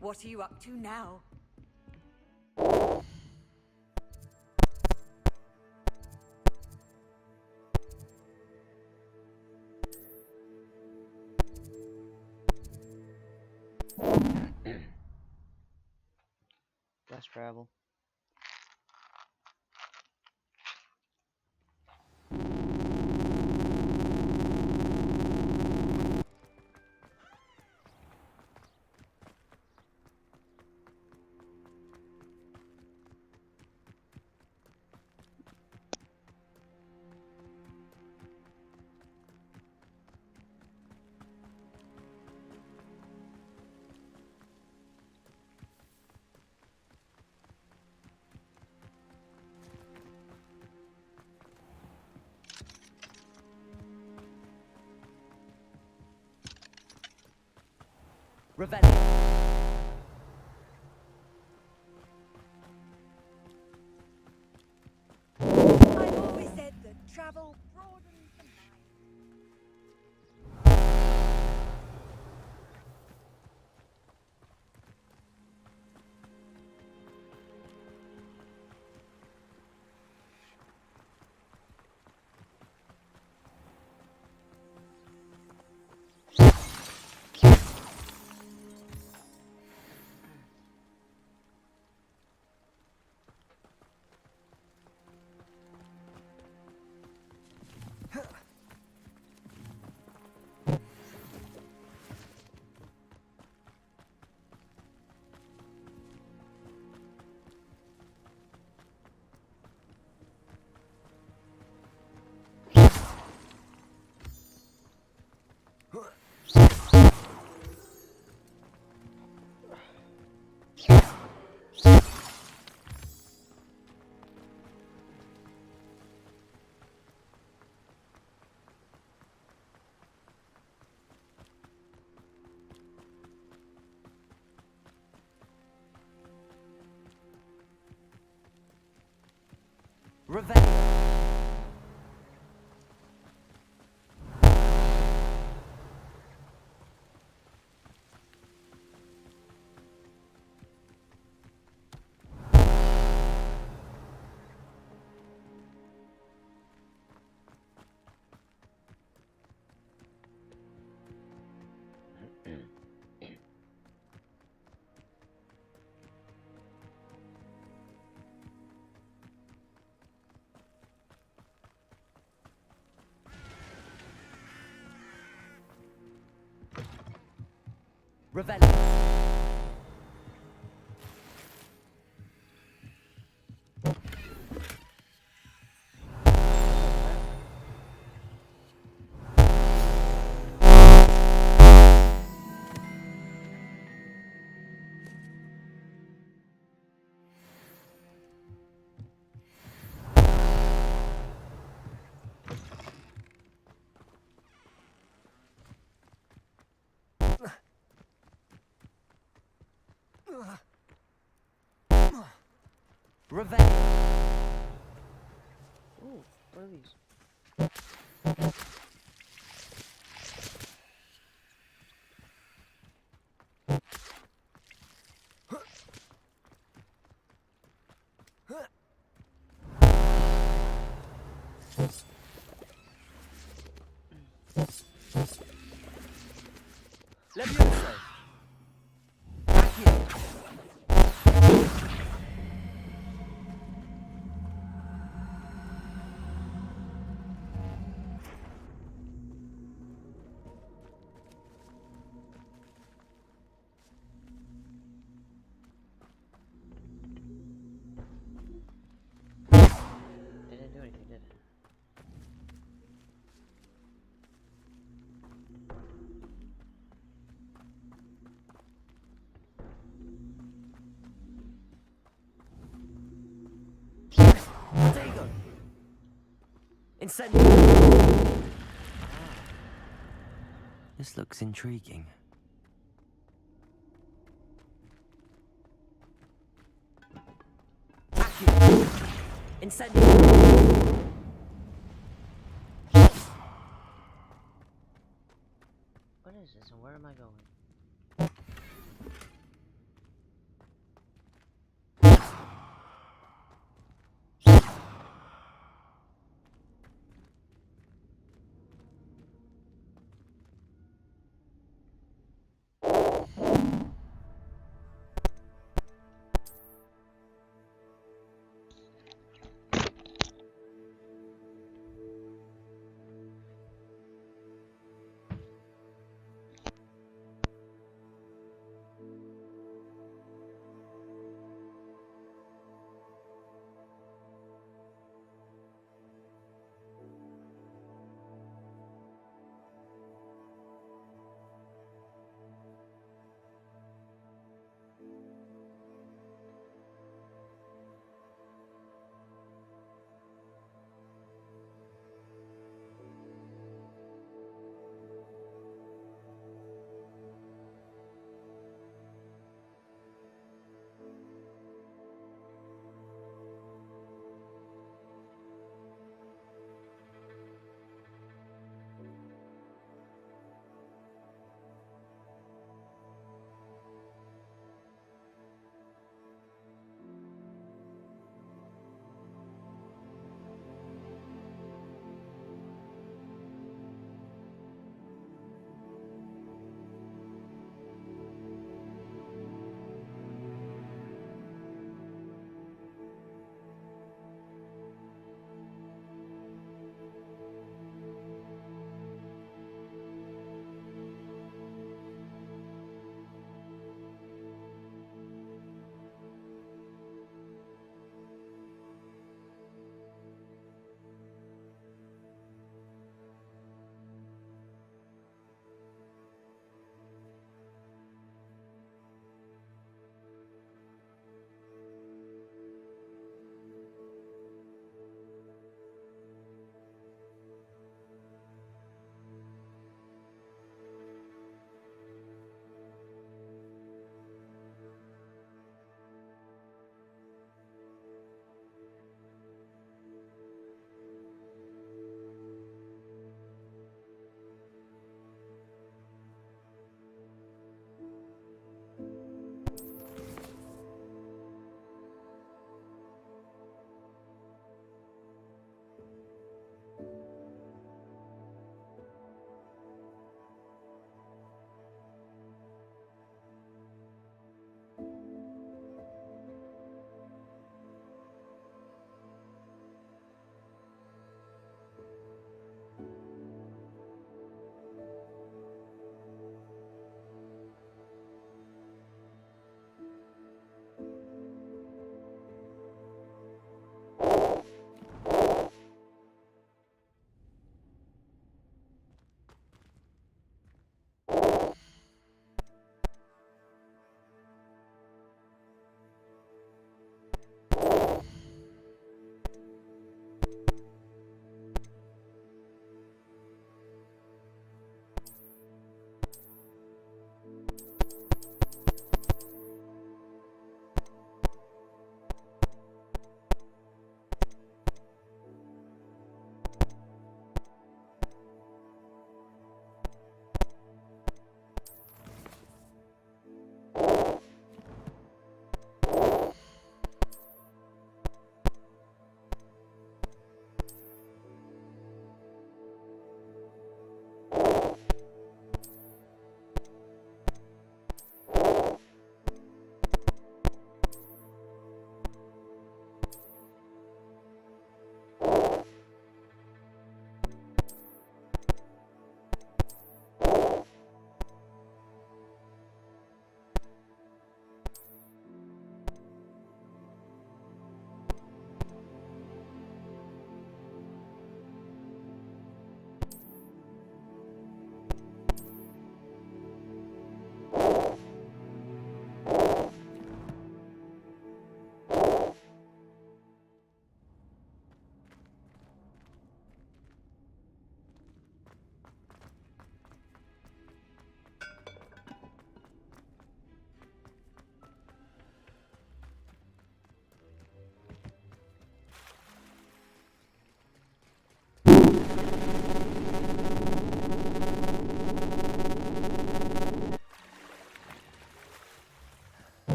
What are you up to now? Fast travel. Revelio. I've always said that travel broadens the mind. Revelio. Revelio. Revelio. Ooh, what are these? Levioso. They didn't do anything, did it? Diego. Incendio. This looks intriguing. Accio. Incendio. What is this and where am I going?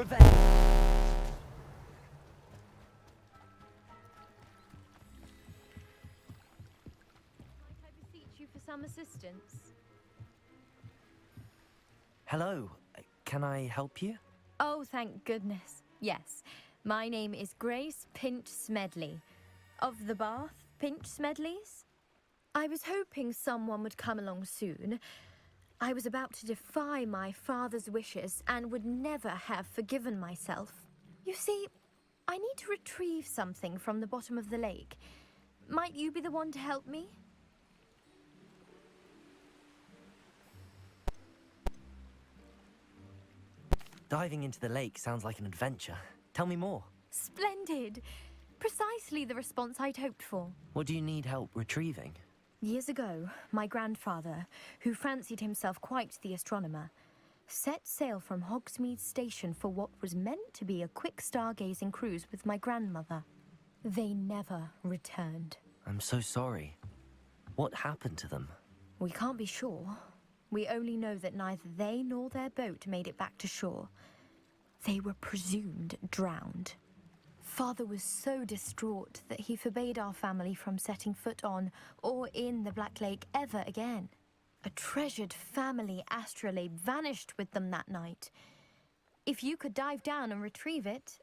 Revenge! Might I beseech you for some assistance? Hello, can I help you? Oh, thank goodness. Yes. My name is Grace Pinch Smedley. Of the Bath Pinch Smedleys? I was hoping someone would come along soon. I was about to defy my father's wishes and would never have forgiven myself. You see, I need to retrieve something from the bottom of the lake. Might you be the one to help me? Diving into the lake sounds like an adventure. Tell me more. Splendid! Precisely the response I'd hoped for. What do you need help retrieving? Years ago, my grandfather, who fancied himself quite the astronomer, set sail from Hogsmeade Station for what was meant to be a quick stargazing cruise with my grandmother. They never returned. I'm so sorry. What happened to them? We can't be sure. We only know that neither they nor their boat made it back to shore. They were presumed drowned. Father was so distraught that he forbade our family from setting foot on or in the Black Lake ever again. A treasured family astrolabe vanished with them that night. If you could dive down and retrieve it,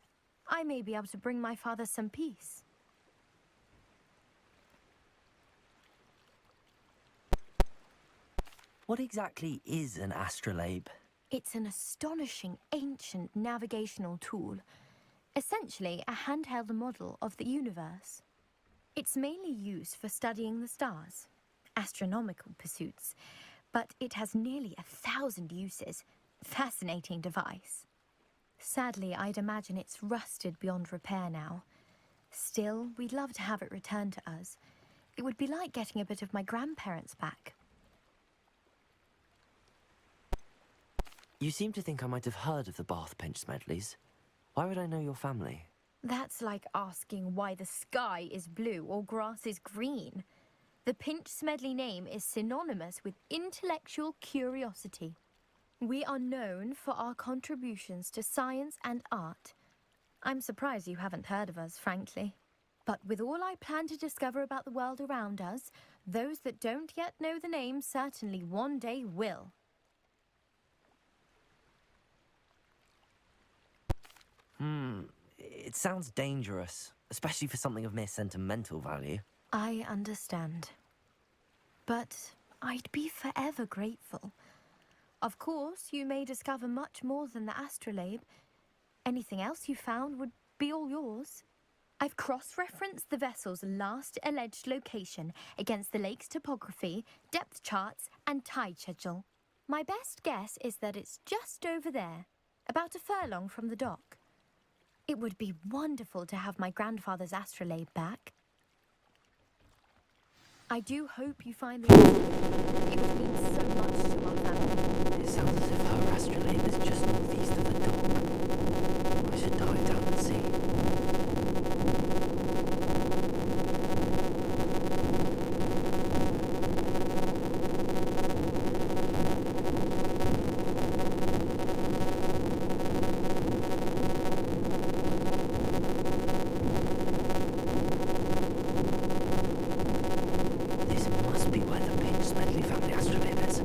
I may be able to bring my father some peace. What exactly is an astrolabe? It's an astonishing ancient navigational tool. Essentially, a handheld model of the universe. It's mainly used for studying the stars, astronomical pursuits, but it has nearly 1,000 uses. Fascinating device. Sadly, I'd imagine it's rusted beyond repair now. Still, we'd love to have it returned to us. It would be like getting a bit of my grandparents back. You seem to think I might have heard of the Bath Pinch Smedleys. Why would I know your family? That's like asking why the sky is blue or grass is green. The Pinch Smedley name is synonymous with intellectual curiosity. We are known for our contributions to science and art. I'm surprised you haven't heard of us, frankly. But with all I plan to discover about the world around us, those that don't yet know the name certainly one day will. It sounds dangerous, especially for something of mere sentimental value. I understand. But I'd be forever grateful. Of course, you may discover much more than the astrolabe. Anything else you found would be all yours. I've cross-referenced the vessel's last alleged location against the lake's topography, depth charts, and tide schedule. My best guess is that it's just over there, about a furlong from the dock. It would be wonderful to have my grandfather's astrolabe back. I do hope you find the astrolabe. It would mean so much to our family. It sounds as if her astrolabe is just northeast of the dock. I should dive down and see. This must be where the Pinch Smedley family astrolabe is.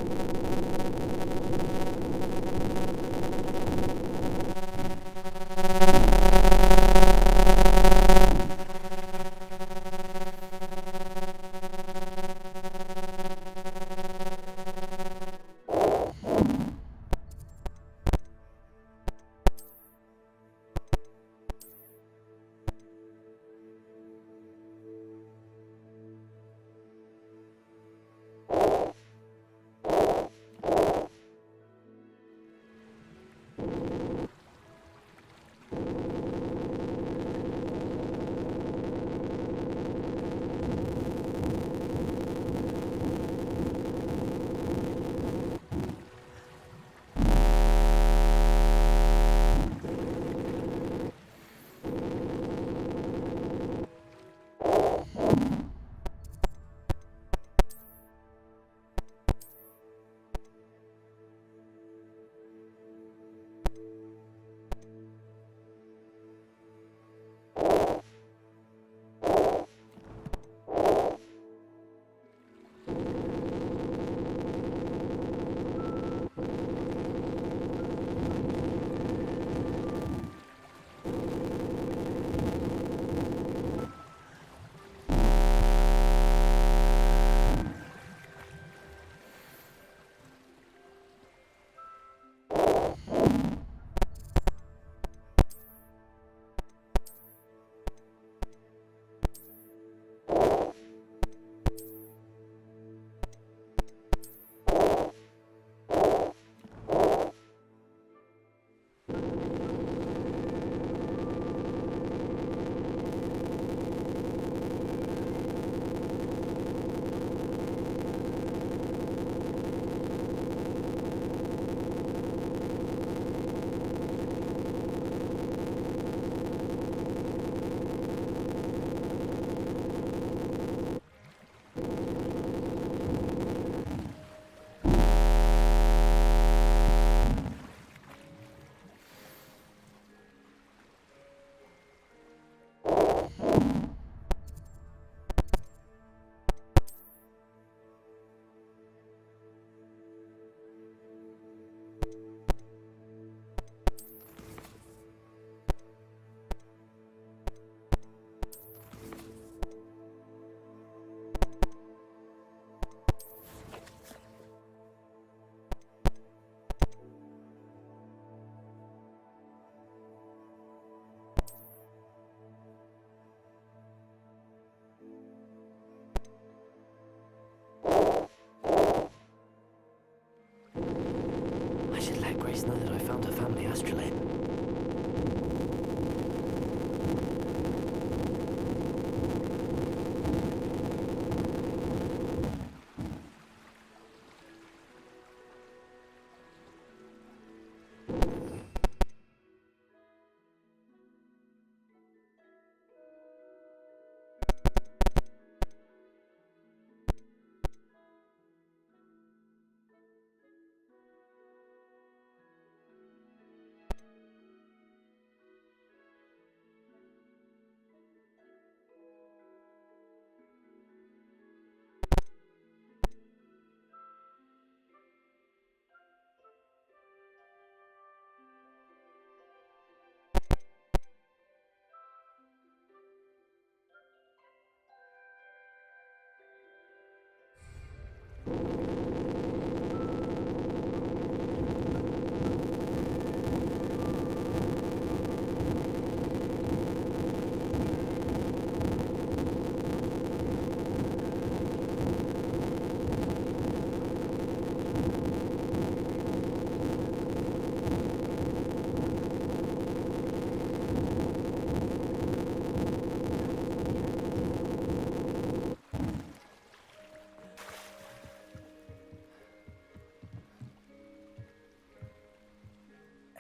Grace know that I found her family astrolabe.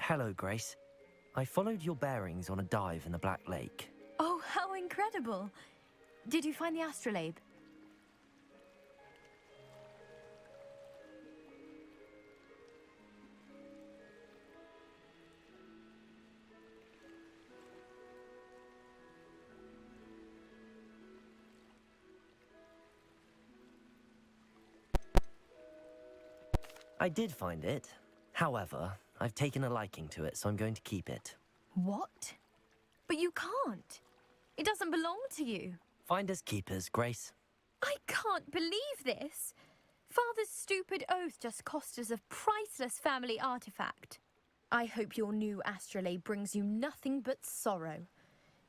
Hello, Grace. I followed your bearings on a dive in the Black Lake. Oh, how incredible! Did you find the astrolabe? I did find it. However, I've taken a liking to it, so I'm going to keep it. What? But you can't. It doesn't belong to you. Finders keepers, Grace. I can't believe this. Father's stupid oath just cost us a priceless family artifact. I hope your new astrolabe brings you nothing but sorrow.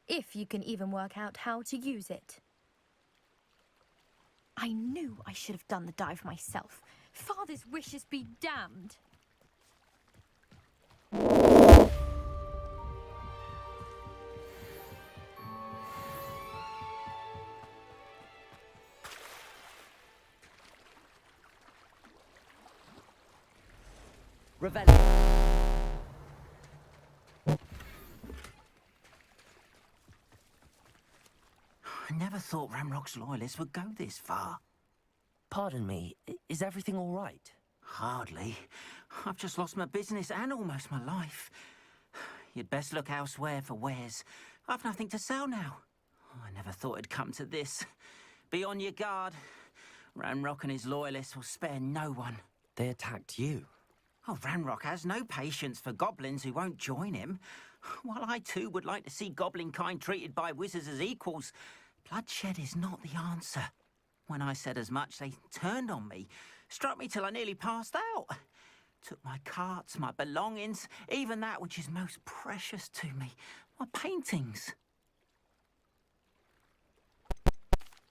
If you can even work out how to use it. I knew I should have done the dive myself. Father's wishes be damned. Revenge. I never thought Ramrock's loyalists would go this far. Pardon me, is everything all right? Hardly. I've just lost my business and almost my life. You'd best look elsewhere for wares. I've nothing to sell now. I never thought it'd come to this. Be on your guard. Ramrock and his loyalists will spare no one. They attacked you. Oh, Ramrock has no patience for goblins who won't join him. While I too would like to see goblin kind treated by wizards as equals, bloodshed is not the answer. When I said as much, they turned on me, struck me till I nearly passed out. Took my carts, my belongings, even that which is most precious to me, my paintings.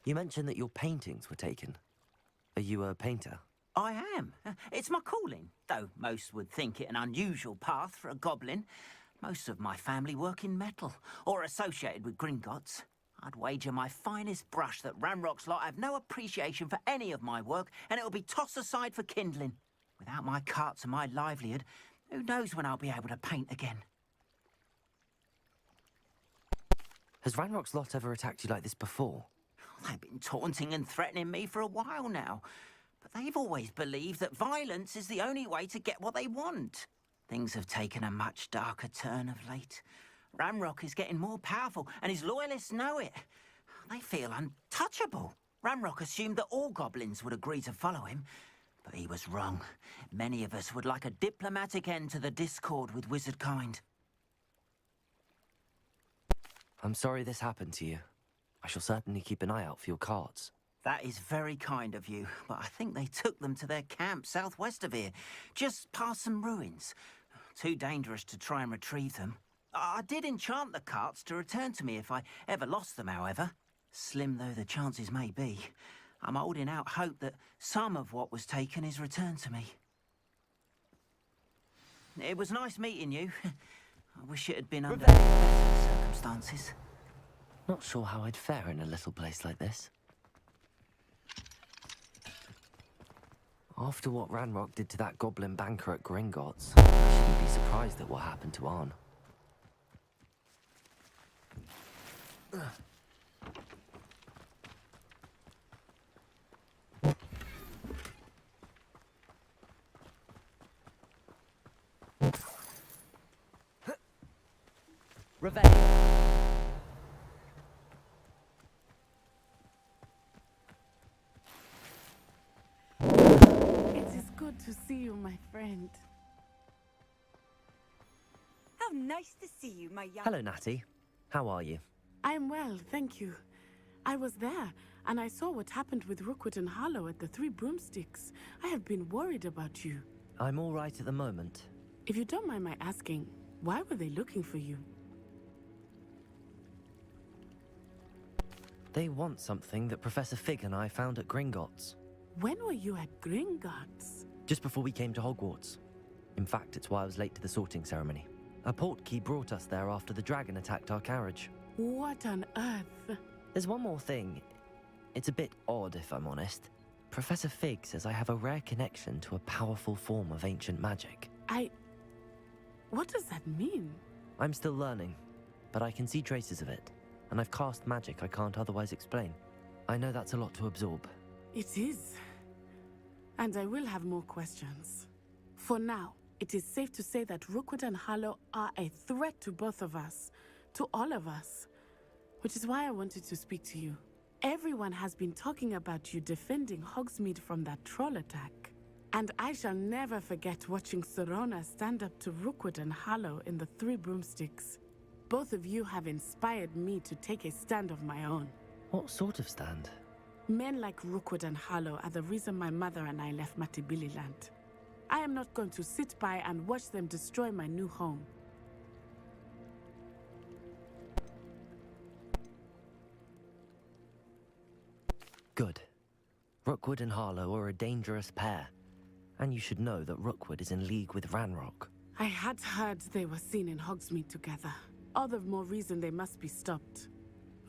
You mentioned that your paintings were taken. Are you a painter? I am. It's my calling, though most would think it an unusual path for a goblin. Most of my family work in metal, or associated with Gringotts. I'd wager my finest brush that Ramrock's lot have no appreciation for any of my work, and it'll be tossed aside for kindling. Without my carts and my livelihood, who knows when I'll be able to paint again? Has Ranrock's lot ever attacked you like this before? They've been taunting and threatening me for a while now. But they've always believed that violence is the only way to get what they want. Things have taken a much darker turn of late. Ramrock is getting more powerful, and his loyalists know it. They feel untouchable. Ramrock assumed that all goblins would agree to follow him, but he was wrong. Many of us would like a diplomatic end to the discord with wizard kind. I'm sorry this happened to you. I shall certainly keep an eye out for your cards. That is very kind of you, but I think they took them to their camp southwest of here, just past some ruins. Too dangerous to try and retrieve them. I did enchant the carts to return to me if I ever lost them, however. Slim though the chances may be, I'm holding out hope that some of what was taken is returned to me. It was nice meeting you. I wish it had been under better circumstances. Not sure how I'd fare in a little place like this. After what Ranrock did to that goblin banker at Gringotts, I shouldn't be surprised at what happened to Arn. Revenge. It is good to see you, my friend. How nice to see you, my young... Hello, Natty. How are you? I'm well, thank you. I was there, and I saw what happened with Rookwood and Harlow at the Three Broomsticks. I have been worried about you. I'm all right at the moment. If you don't mind my asking, why were they looking for you? They want something that Professor Fig and I found at Gringotts. When were you at Gringotts? Just before we came to Hogwarts. In fact, it's why I was late to the sorting ceremony. A portkey brought us there after the dragon attacked our carriage. What on earth? There's one more thing. It's a bit odd, if I'm honest. Professor Fig says I have a rare connection to a powerful form of ancient magic. What does that mean? I'm still learning, but I can see traces of it, and I've cast magic I can't otherwise explain. I know that's a lot to absorb. It is. And I will have more questions. For now, it is safe to say that Rookwood and Harlow are a threat to both of us, to all of us. Which is why I wanted to speak to you. Everyone has been talking about you defending Hogsmeade from that troll attack. And I shall never forget watching Serona stand up to Rookwood and Harlow in the Three Broomsticks. Both of you have inspired me to take a stand of my own. What sort of stand? Men like Rookwood and Harlow are the reason my mother and I left Matibililand. I am not going to sit by and watch them destroy my new home. Good. Rookwood and Harlow are a dangerous pair. And you should know that Rookwood is in league with Ranrock. I had heard they were seen in Hogsmeade together. All the more reason they must be stopped.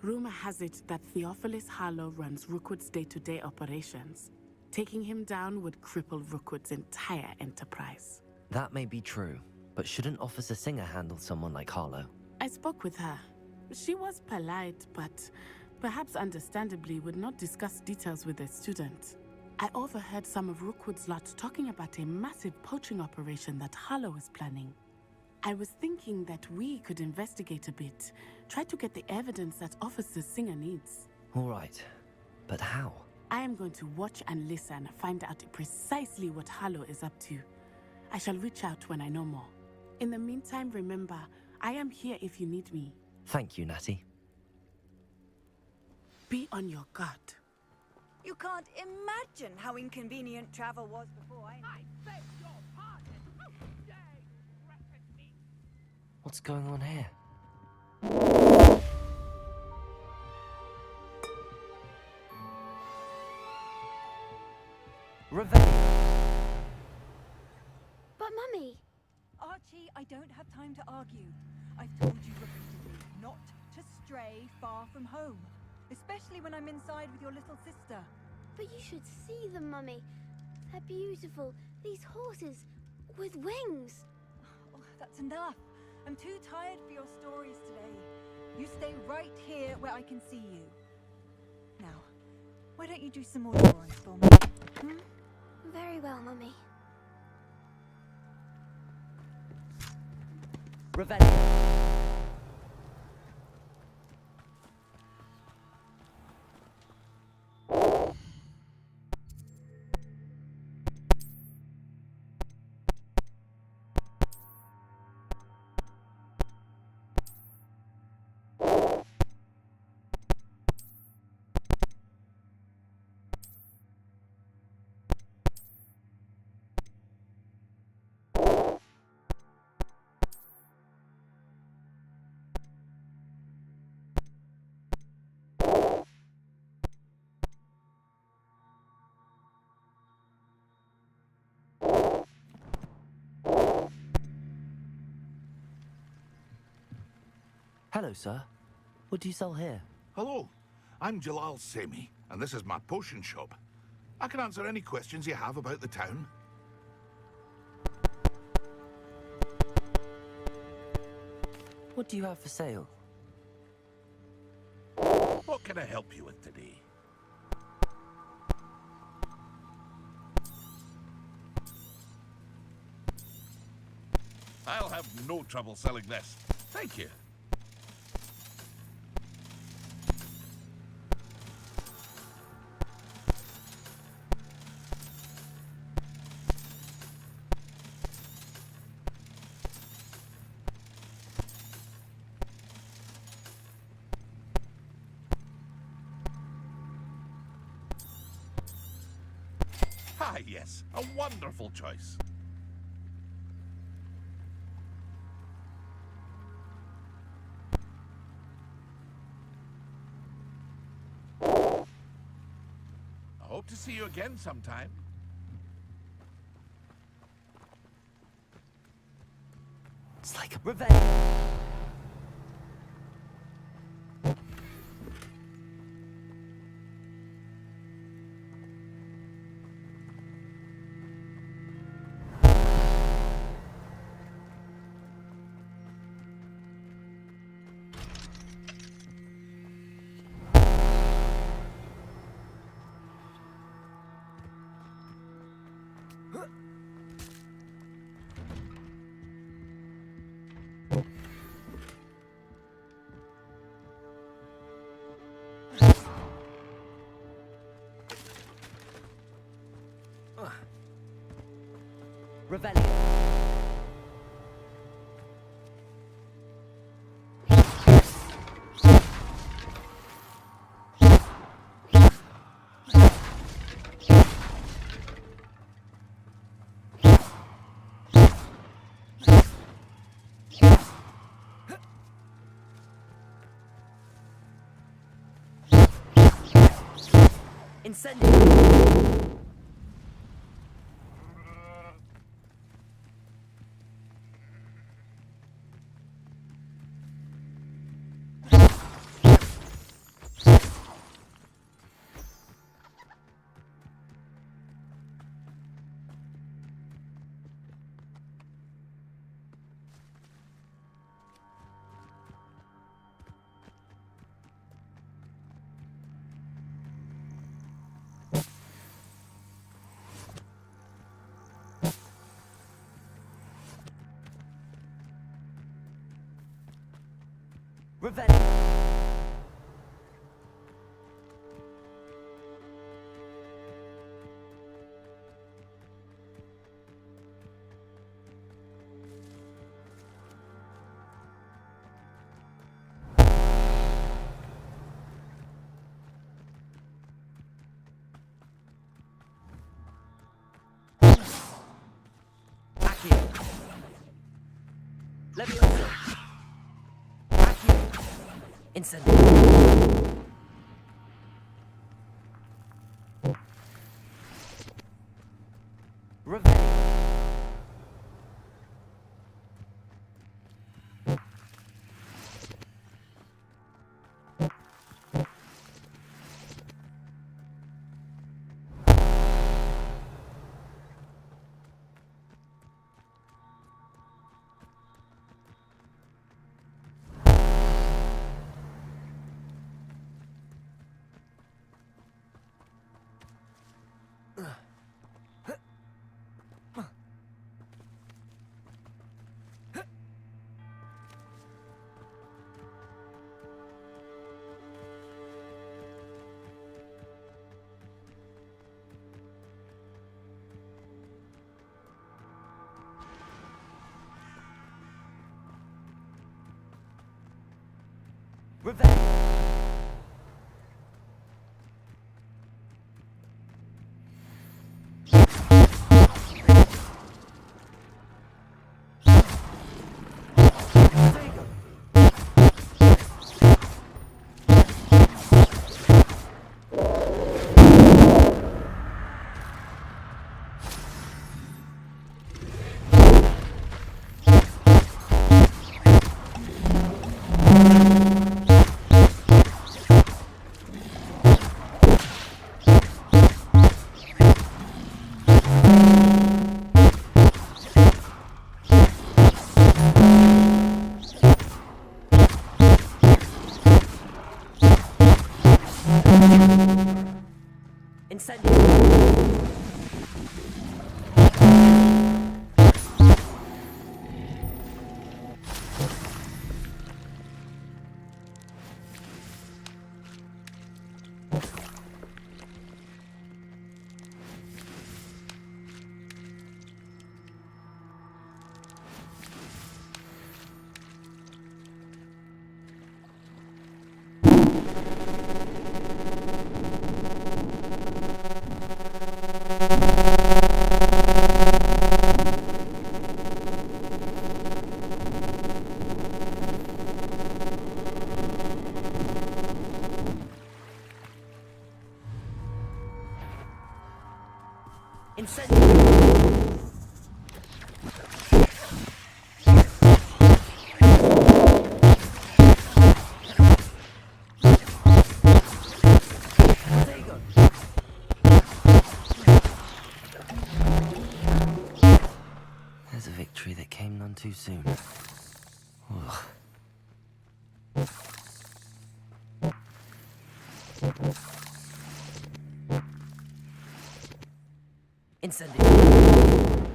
Rumor has it that Theophilus Harlow runs Rookwood's day-to-day operations. Taking him down would cripple Rookwood's entire enterprise. That may be true, but shouldn't Officer Singer handle someone like Harlow? I spoke with her. She was polite, but perhaps understandably would not discuss details with a student. I overheard some of Rookwood's lot talking about a massive poaching operation that Harlow is planning. I was thinking that we could investigate a bit, try to get the evidence that Officer Singer needs. All right, but how? I am going to watch and listen, find out precisely what Harlow is up to. I shall reach out when I know more. In the meantime, remember, I am here if you need me. Thank you, Natty. Be on your guard. You can't imagine how inconvenient travel was before I beg your pardon. How dare you threaten me? What's going on here? Revenge! But Mummy! Archie, I don't have time to argue. I've told you repeatedly not to stray far from home. Especially when I'm inside with your little sister. But you should see them, Mummy. They're beautiful. These horses with wings. Oh, that's enough. I'm too tired for your stories today. You stay right here where I can see you. Now, why don't you do some more drawings for me? Hmm? Very well, Mummy. Revenge. Hello, sir. What do you sell here? Hello, I'm Jalal Semi, and this is my potion shop. I can answer any questions you have about the town. What do you have for sale? What can I help you with today? I'll have no trouble selling this. Thank you. Ah, yes, a wonderful choice. I hope to see you again sometime. It's like a revenge. Rebellion. Incendio. Revenge. Leviosa. Incendio. Revenge. Revenge. There's a victory that came none too soon. Ugh. Incendio.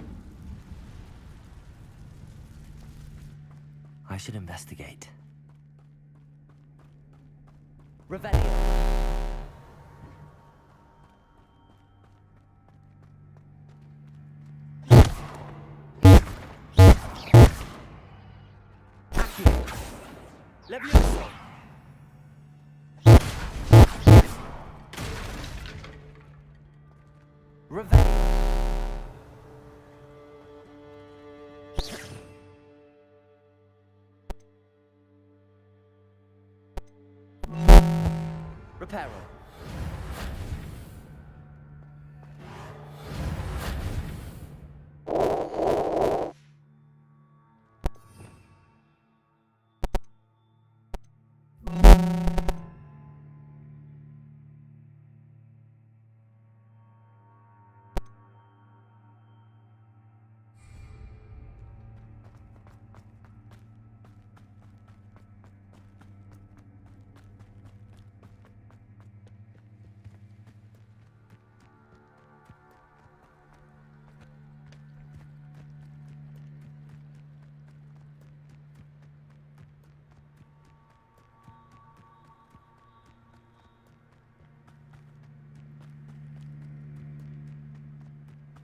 I should investigate. Revelio. Levioso. Revelio. Reparo.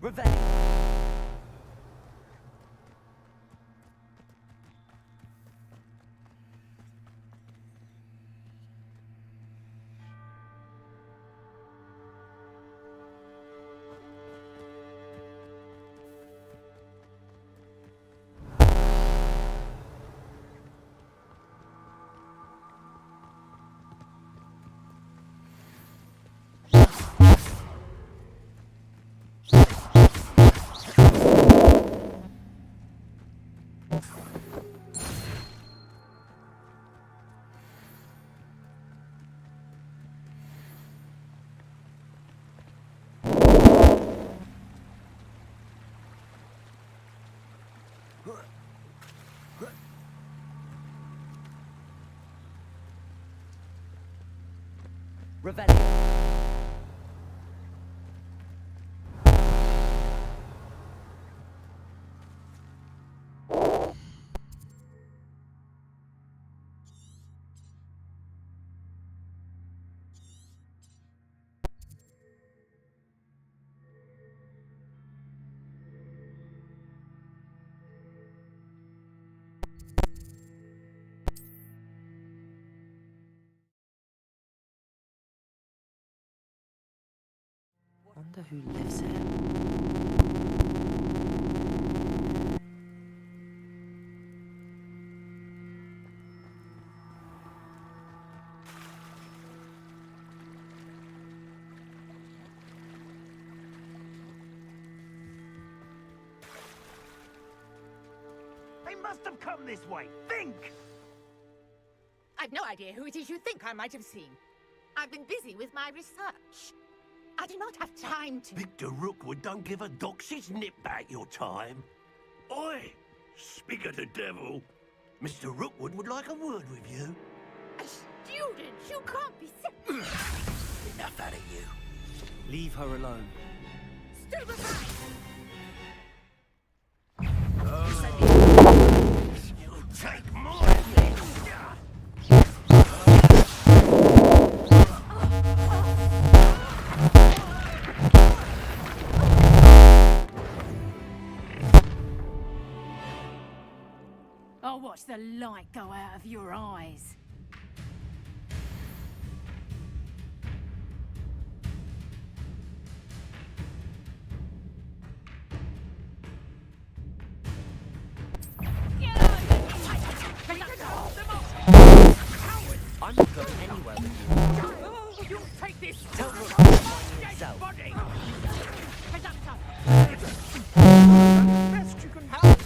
Revelio. Revelio. Wonder who lives here. They must have come this way. Think! I've no idea who it is you think I might have seen. I've been busy with my research. I do not have time to... Victor Rookwood don't give a doxy's nip back your time. Oi! Speak of the devil. Mr. Rookwood would like a word with you. A student? You can't be serious. Enough out of you. Leave her alone. Stupefy! You'll take more of this. I'll watch the light go out of your eyes. I'm not going anywhere with you. You'll take this. Tell Rookwood to find himself. Best you can help.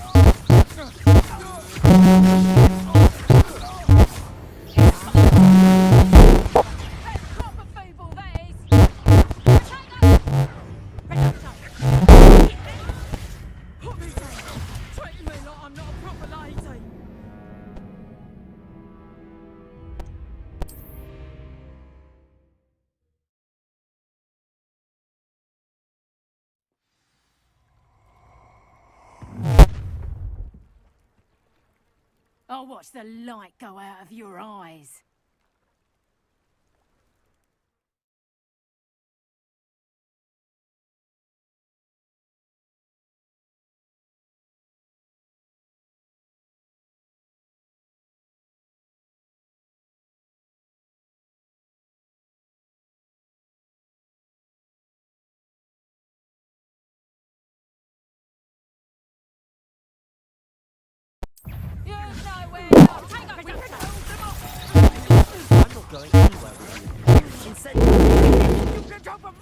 I'll watch the light go out of your eyes. I'm not going anywhere with you. Instead, You get up and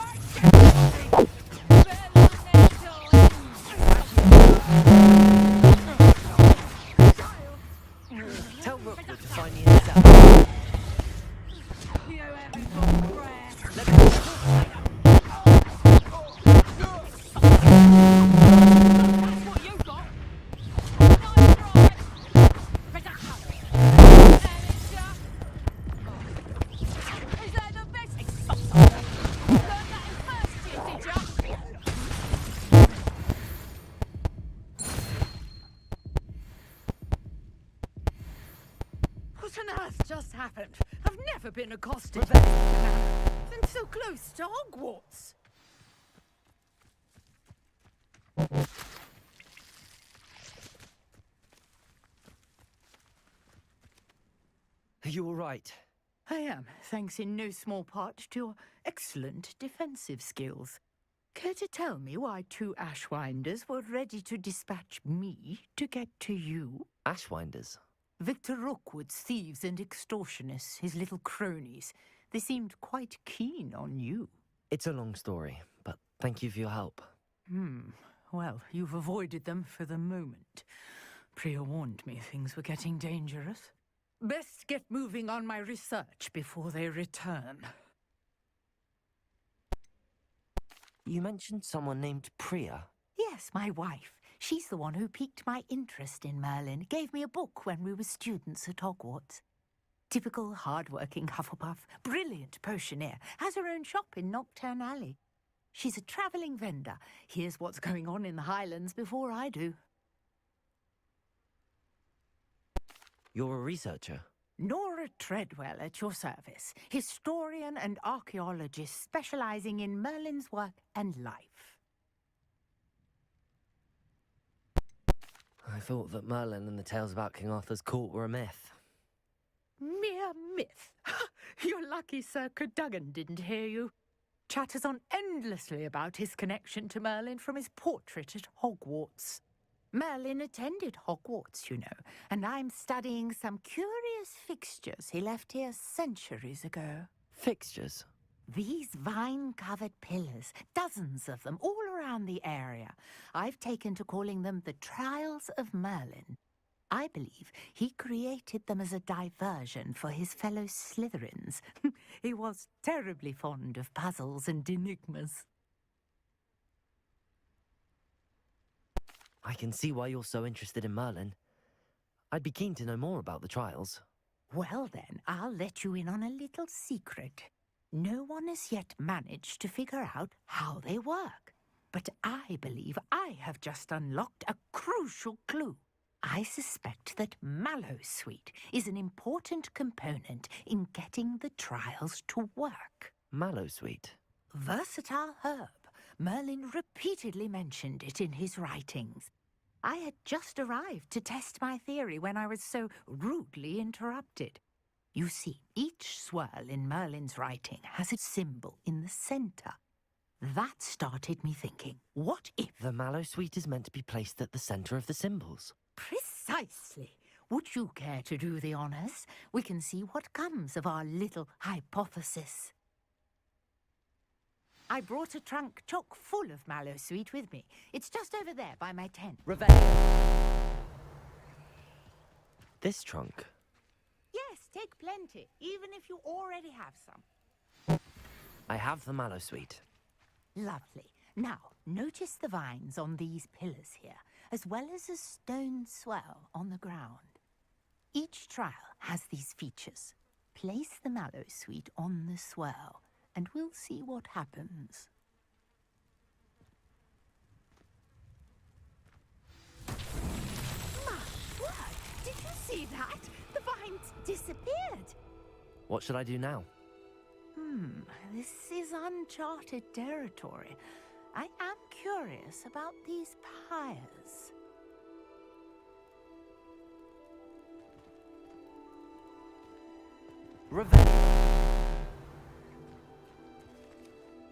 tell Rookwood to find me in the cell. You haven't got breath. Let me What on earth just happened? I've never been accosted better than so close to Hogwarts. Are you all right? I am, thanks in no small part to your excellent defensive skills. Care to tell me why two Ashwinders were ready to dispatch me to get to you? Ashwinders? Victor Rookwood's thieves and extortionists, his little cronies. They seemed quite keen on you. It's a long story, but thank you for your help. Well, you've avoided them for the moment. Priya warned me things were getting dangerous. Best get moving on my research before they return. You mentioned someone named Priya. Yes, my wife. She's the one who piqued my interest in Merlin, gave me a book when we were students at Hogwarts. Typical hard-working Hufflepuff, brilliant potioneer, has her own shop in Nocturne Alley. She's a travelling vendor, hears what's going on in the Highlands before I do. You're a researcher? Nora Treadwell at your service, historian and archaeologist specialising in Merlin's work and life. I thought that Merlin and the tales about King Arthur's court were a myth. Mere myth. You're lucky Sir Cadogan didn't hear you. Chatters on endlessly about his connection to Merlin from his portrait at Hogwarts. Merlin attended Hogwarts, you know, and I'm studying some curious fixtures he left here centuries ago. Fixtures? These vine-covered pillars, dozens of them, all around the area. I've taken to calling them the Trials of Merlin. I believe he created them as a diversion for his fellow Slytherins. He was terribly fond of puzzles and enigmas. I can see why you're so interested in Merlin. I'd be keen to know more about the trials. Well then, I'll let you in on a little secret. No one has yet managed to figure out how they work. But I believe I have just unlocked a crucial clue. I suspect that Mallowsweet is an important component in getting the trials to work. Mallowsweet? Versatile herb. Merlin repeatedly mentioned it in his writings. I had just arrived to test my theory when I was so rudely interrupted. You see, each swirl in Merlin's writing has a symbol in the centre. That started me thinking, what if... The Mallowsweet is meant to be placed at the centre of the symbols. Precisely. Would you care to do the honours? We can see what comes of our little hypothesis. I brought a trunk chock full of mallow sweet with me. It's just over there by my tent. This trunk? Yes, take plenty, even if you already have some. I have the mallow sweet. Lovely. Now, notice the vines on these pillars here, as well as a stone swell on the ground. Each trial has these features. Place the mallow sweet on the swell, and we'll see what happens. My word! Did you see that? The vines disappeared. What should I do now? This is uncharted territory. I am curious about these pyres. Revenge!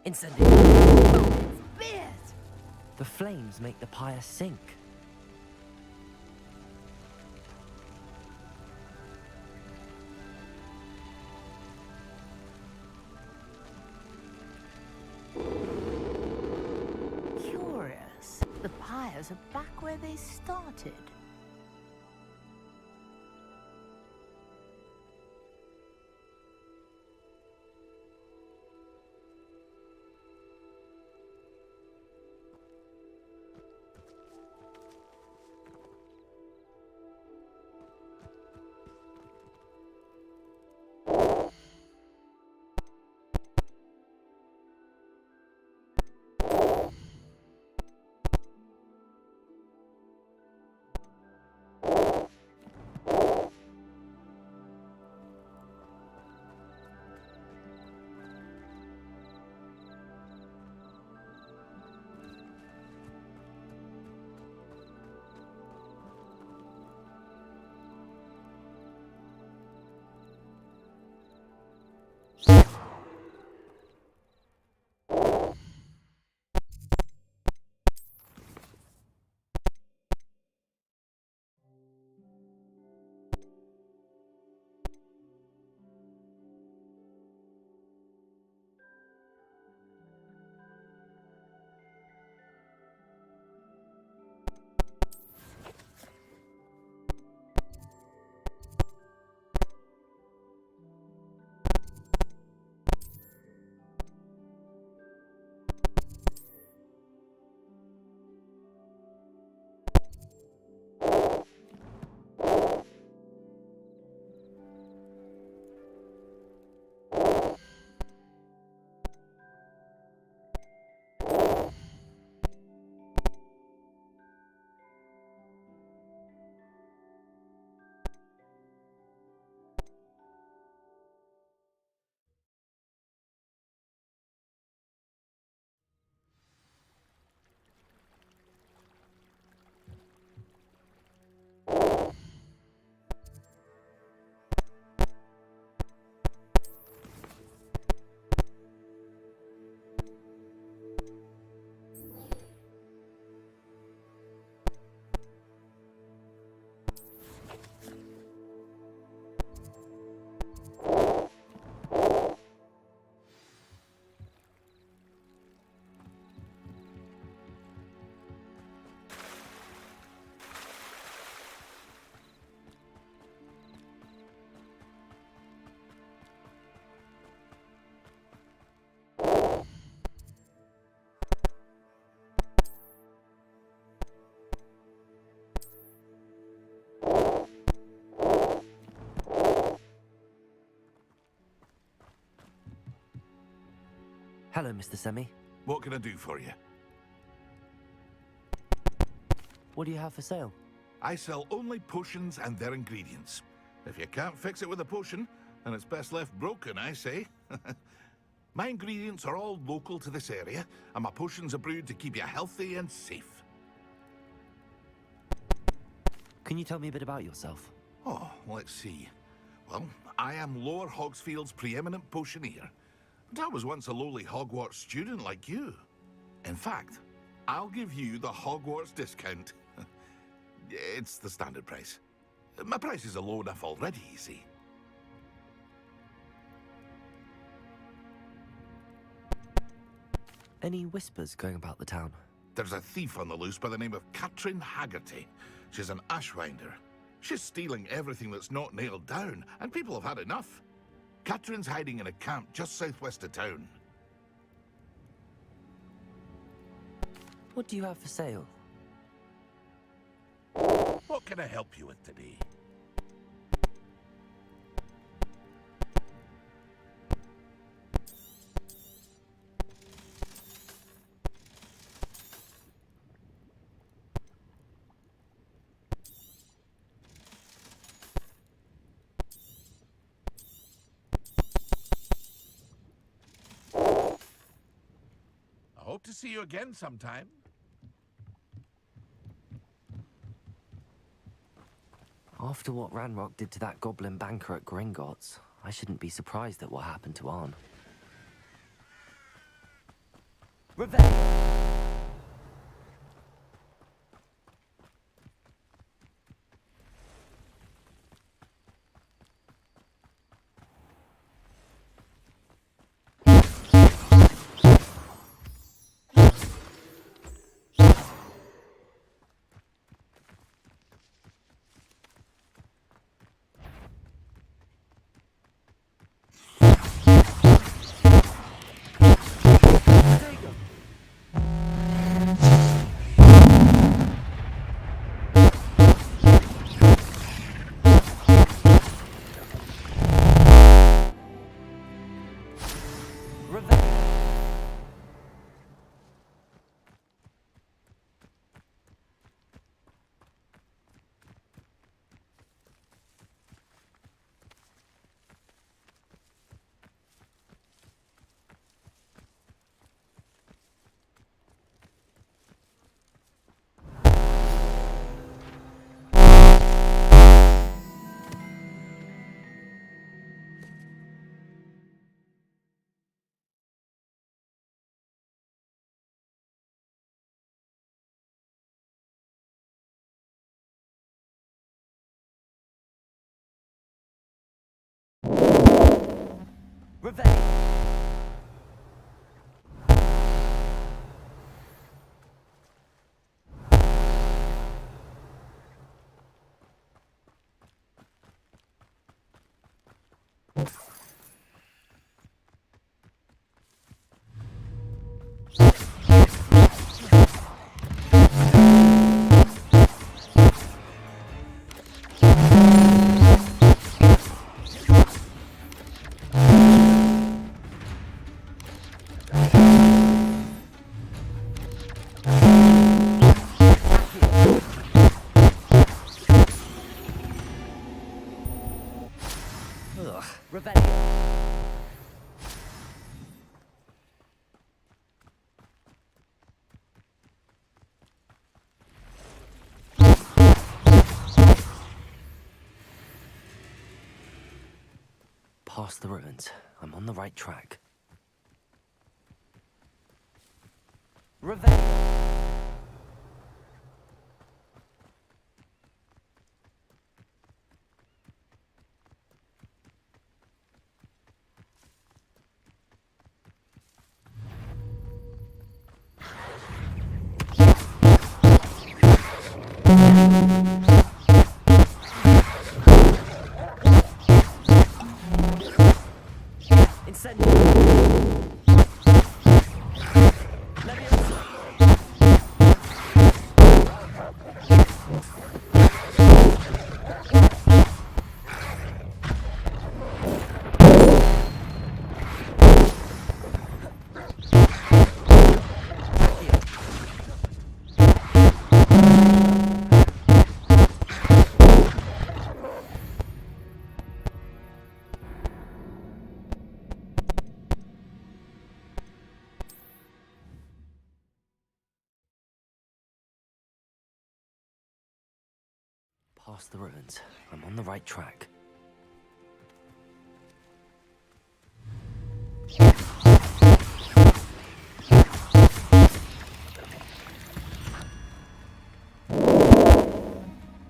Incendiary! The flames make the pyre sink. Curious. The pyres are back where they started. Hello, Mr. Semi. What can I do for you? What do you have for sale? I sell only potions and their ingredients. If you can't fix it with a potion, then it's best left broken, I say. My ingredients are all local to this area, and my potions are brewed to keep you healthy and safe. Can you tell me a bit about yourself? Oh, let's see. Well, I am Lower Hogsfield's preeminent potioneer. But I was once a lowly Hogwarts student like you. In fact, I'll give you the Hogwarts discount. It's the standard price. My prices are low enough already, you see. Any whispers going about the town? There's a thief on the loose by the name of Katrin Haggerty. She's an ashwinder. She's stealing everything that's not nailed down, and people have had enough. Katrin's hiding in a camp just southwest of town. What do you have for sale? What can I help you with today? I hope to see you again sometime. After what Ranrock did to that goblin banker at Gringotts, I shouldn't be surprised at what happened to Arn. Revenge! Revenge! Ugh, revenge! Past the ruins. I'm on the right track. Revenge! Past the ruins. I'm on the right track.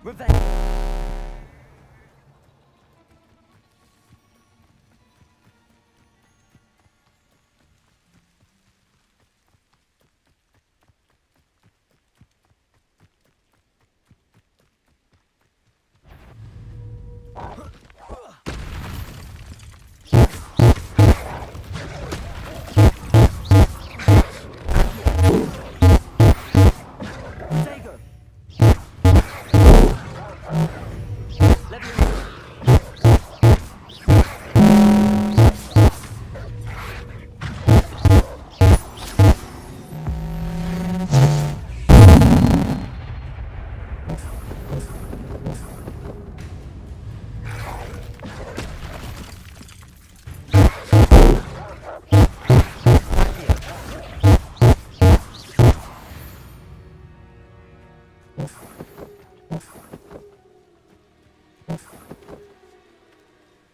Revenge!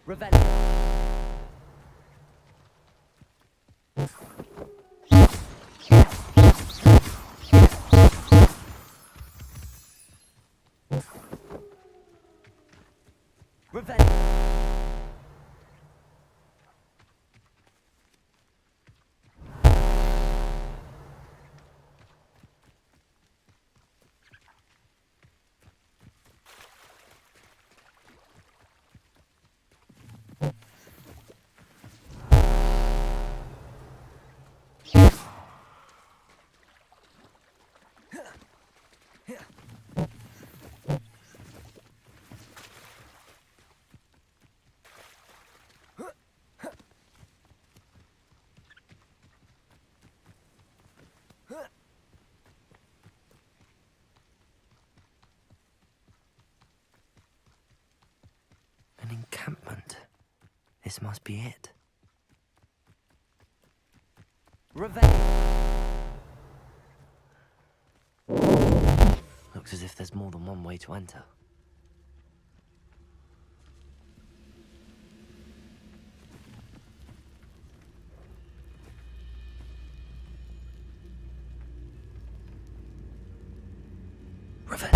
Revenge. Revenge. An encampment. This must be it. Revenge! Looks as if there's more than one way to enter. Revenge!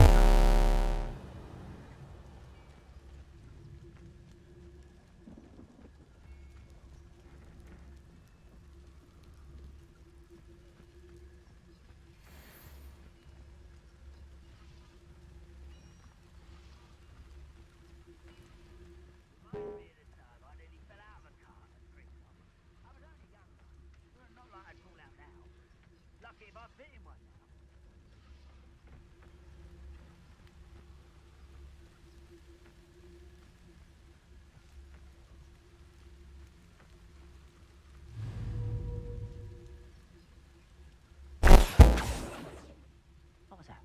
What was that?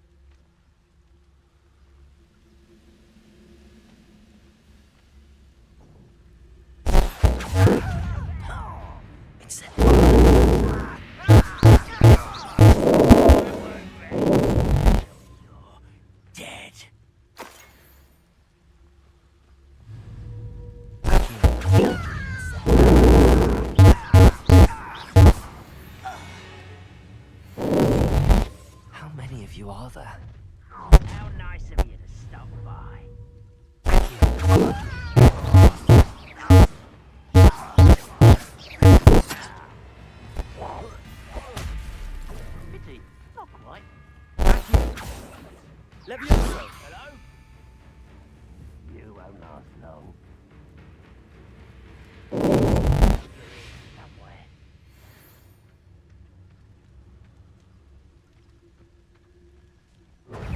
It's Dead. How many of you are there? How nice of you to stop by. Pity, not quite. Levioso! Hello? You won't last long. Somewhere.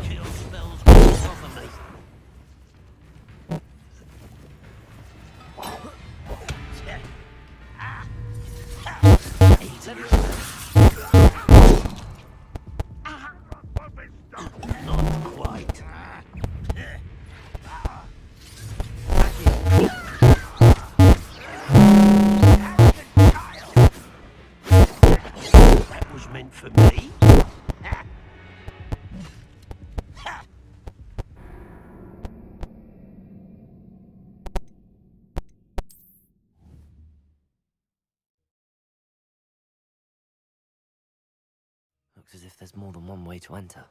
Kill spells going off of me. Not quite. That was meant for me. Looks as if there's more than one way to enter.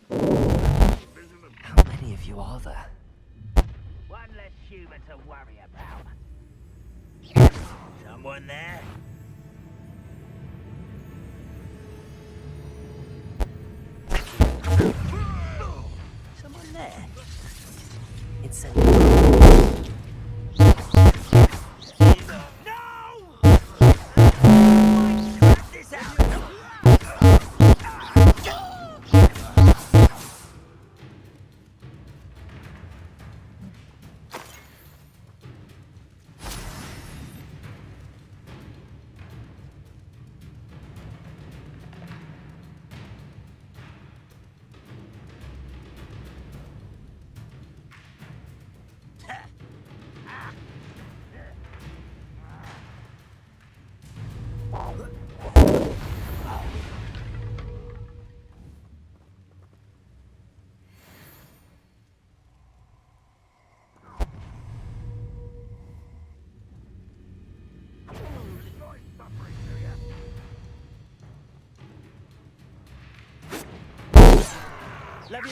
How many of you are there? One less human to worry about. Someone there? Someone there? It's a... This out! Any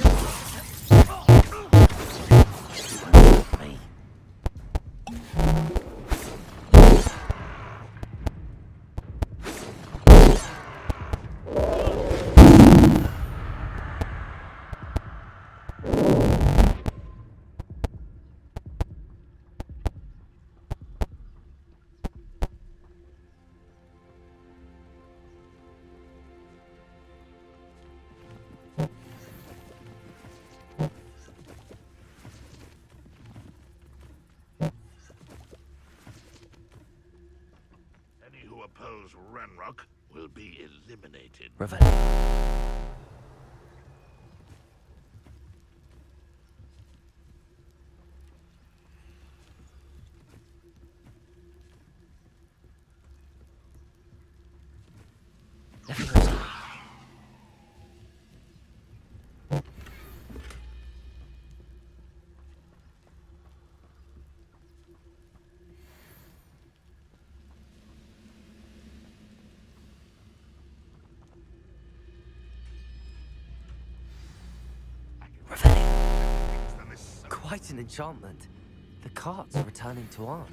who oppose Ranrock will be eliminated. Quite an enchantment. The carts are returning to Arn.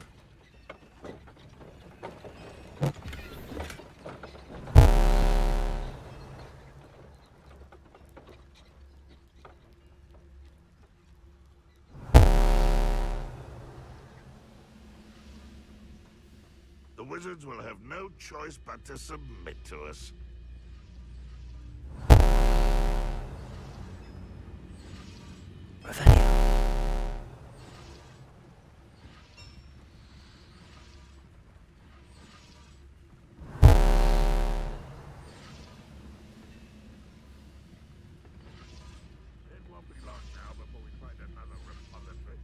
The wizards will have no choice but to submit to us. It won't be long now before we find another repository.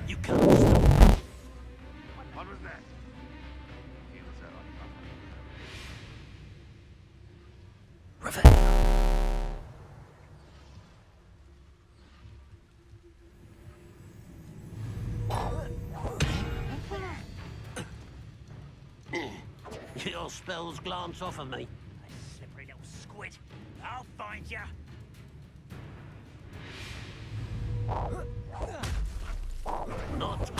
You can't stop. What was that? He was on Your spells glance off of me. Slippery little squid. I'll find ya. Not.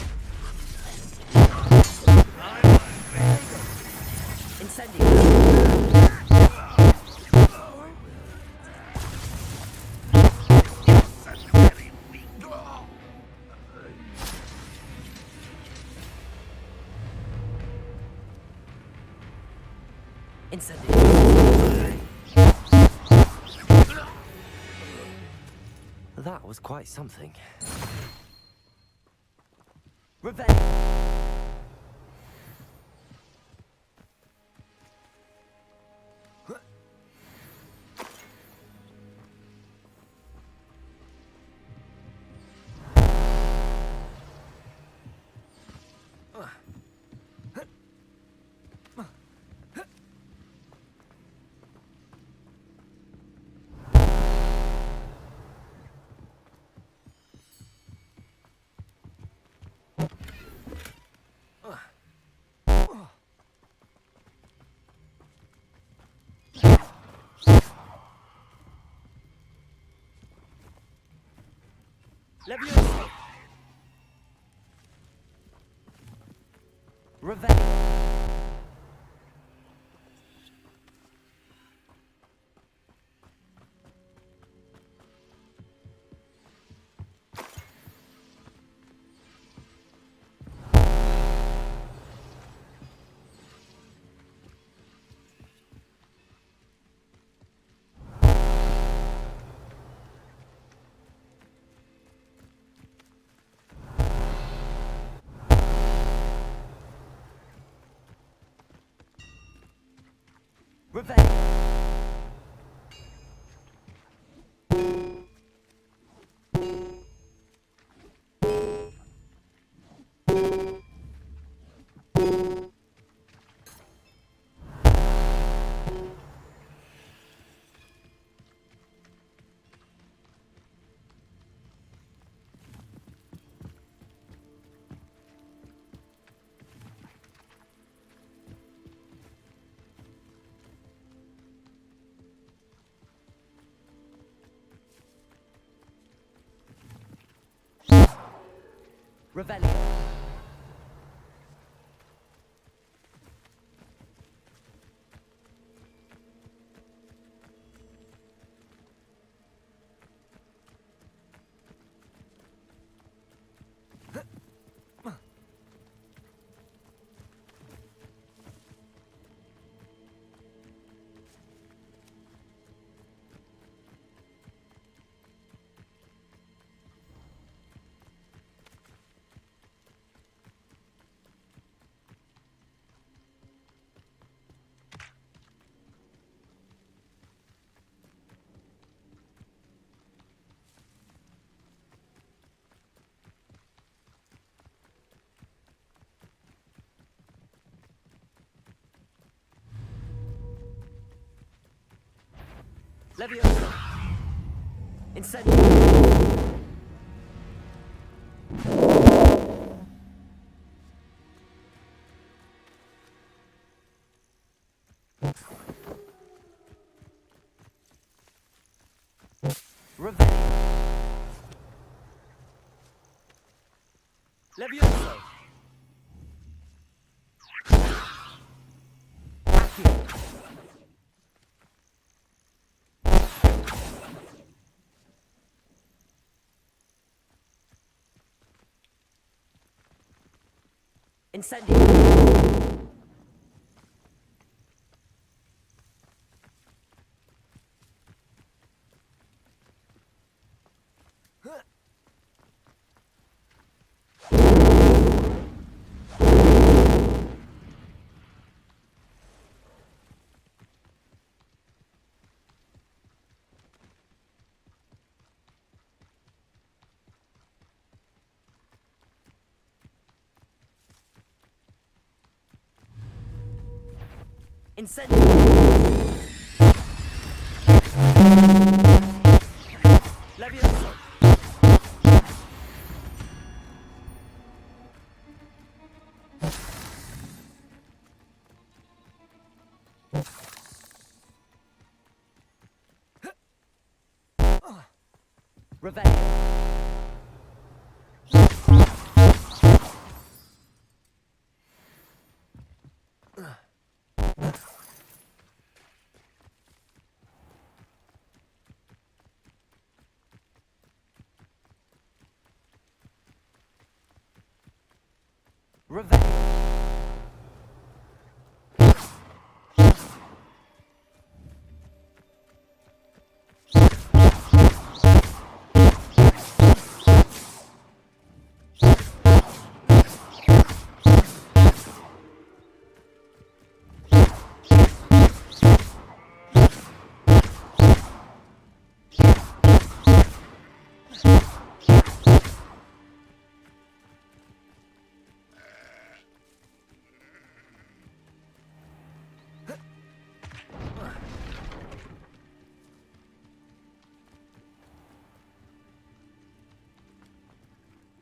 That was quite something. Revelio. Levioso. Incendio. Revelio. Levioso. Accio. Incendio. Incendio. Levioso. Revelio. Revelio.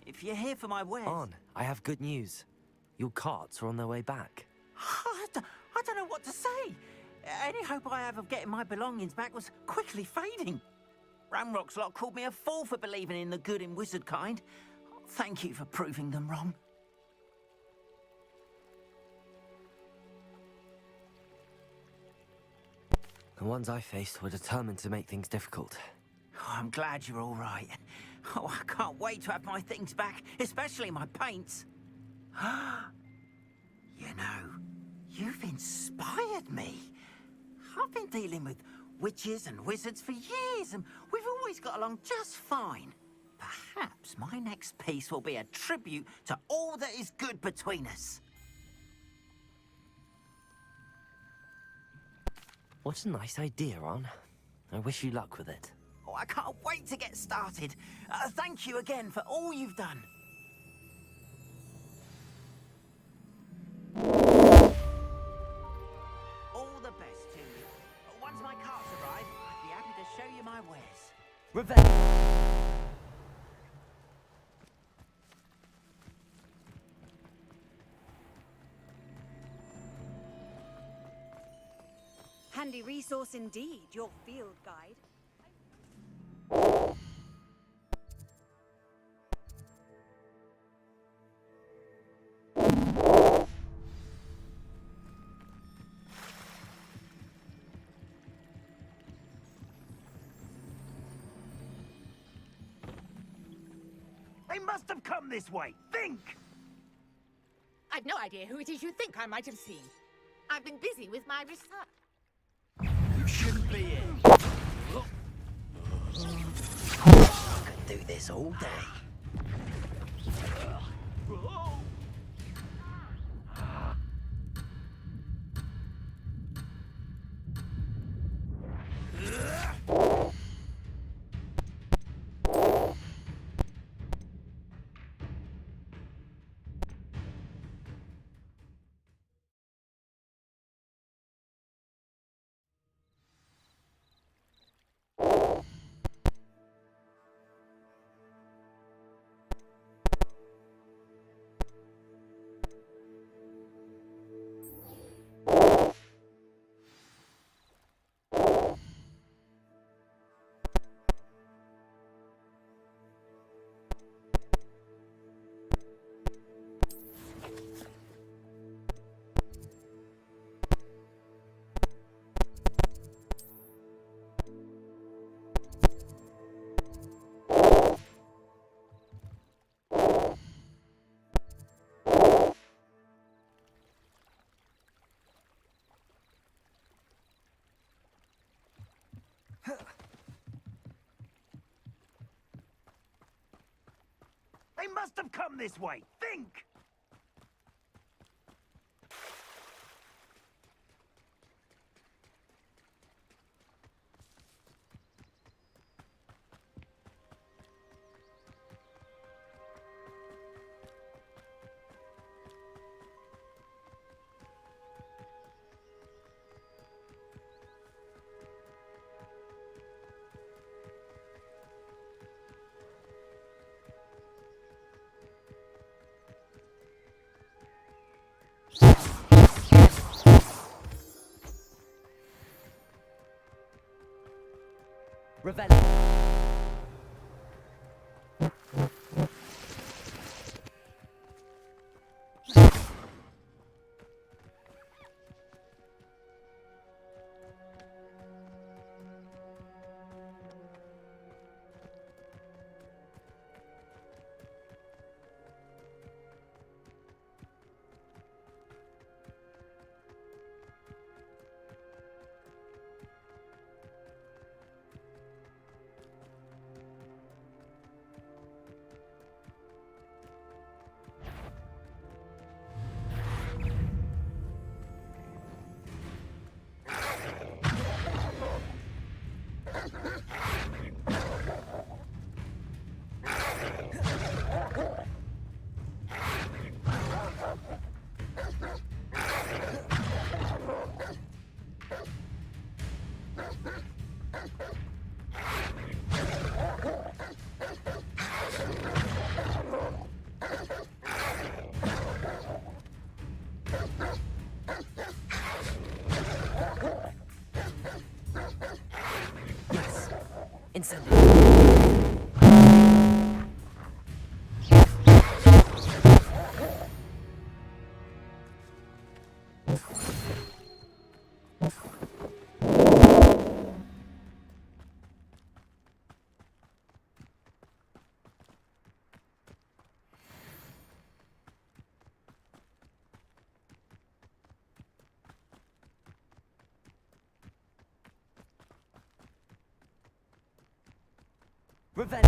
If you're here for my wares... On, I have good news. Your carts are on their way back. I don't know what to say. Any hope I have of getting my belongings back was quickly fading. Ramrock's lot called me a fool for believing in the good in wizard kind. Thank you for proving them wrong. The ones I faced were determined to make things difficult. Oh, I'm glad you're all right. Oh, I can't wait to have my things back, especially my paints. You know, you've inspired me. I've been dealing with witches and wizards for years, and we've always got along just fine. Perhaps my next piece will be a tribute to all that is good between us. What a nice idea, Ron. I wish you luck with it. Oh, I can't wait to get started. Thank you again for all you've done. All the best to you. Once my carts arrive, I'd be happy to show you my wares. Revenge! Handy resource indeed, your field guide. They must have come this way. Think! I've no idea who it is you think I might have seen. I've been busy with my research. You shouldn't be here. I could do this all day. They must have come this way. Think! Revenge! Incendiary. Revenge.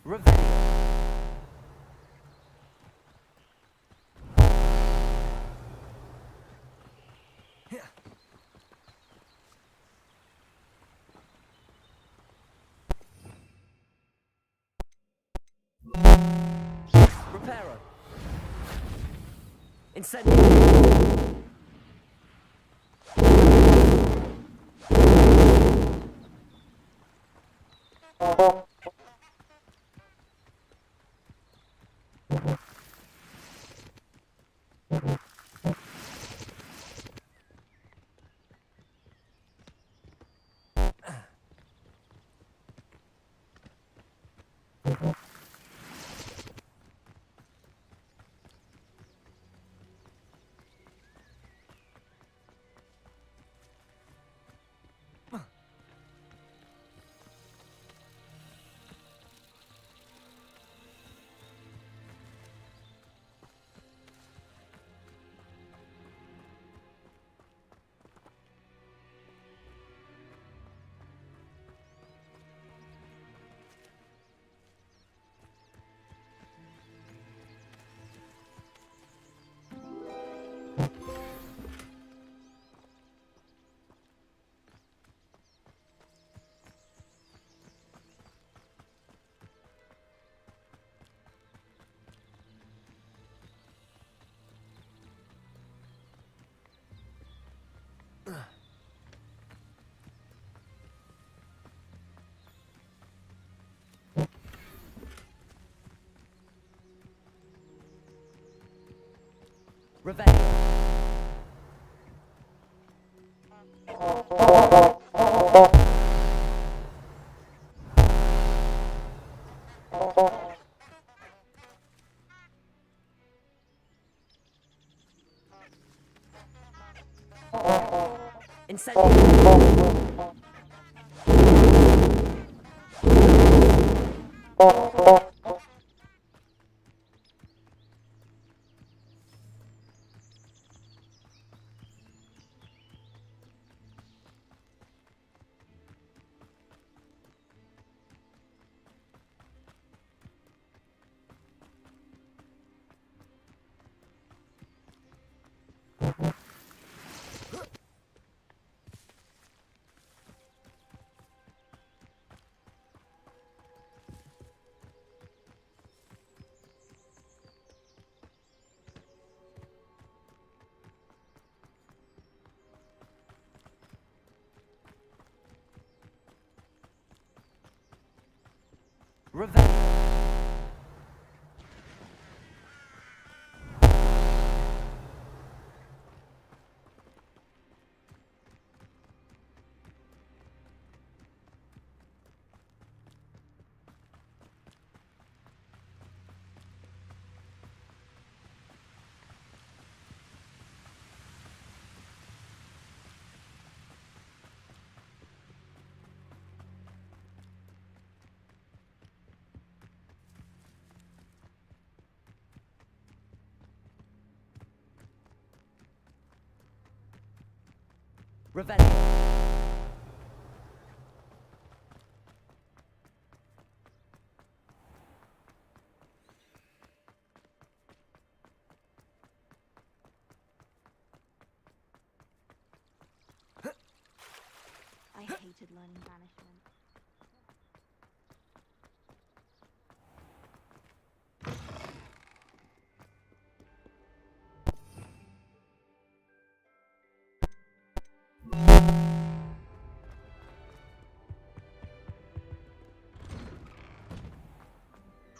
Reparo. Incendio. Revenge. Incendio. Revenge. Revenge. I hated learning banishment.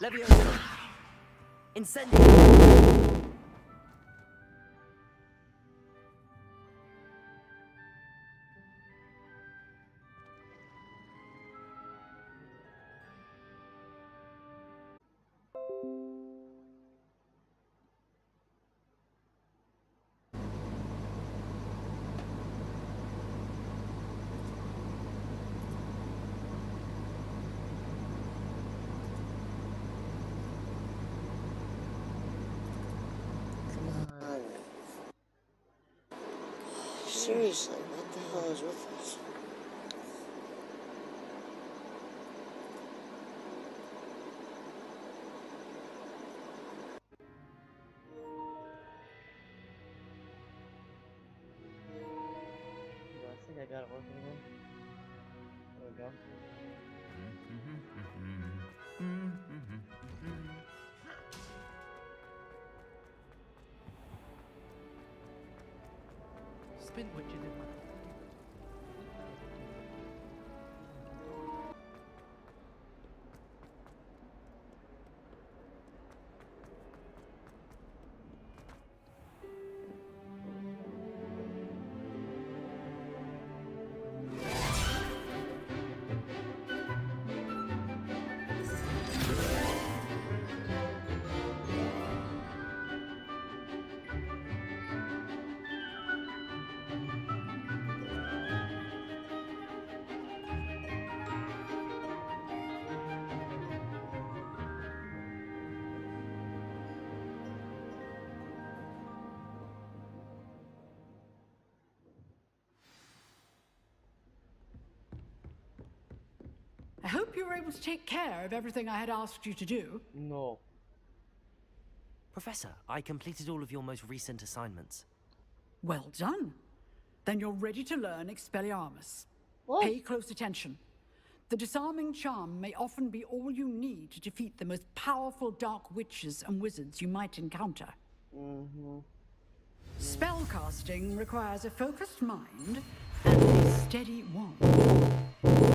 Leviosa. Incendio. Seriously, what the hell is with this? got it working again. There we go. Spin witches in my I hope you were able to take care of everything I had asked you to do. No. Professor, I completed all of your most recent assignments. Well done. Then you're ready to learn Expelliarmus. What? Pay close attention. The disarming charm may often be all you need to defeat the most powerful dark witches and wizards you might encounter. Spellcasting requires a focused mind and a steady wand.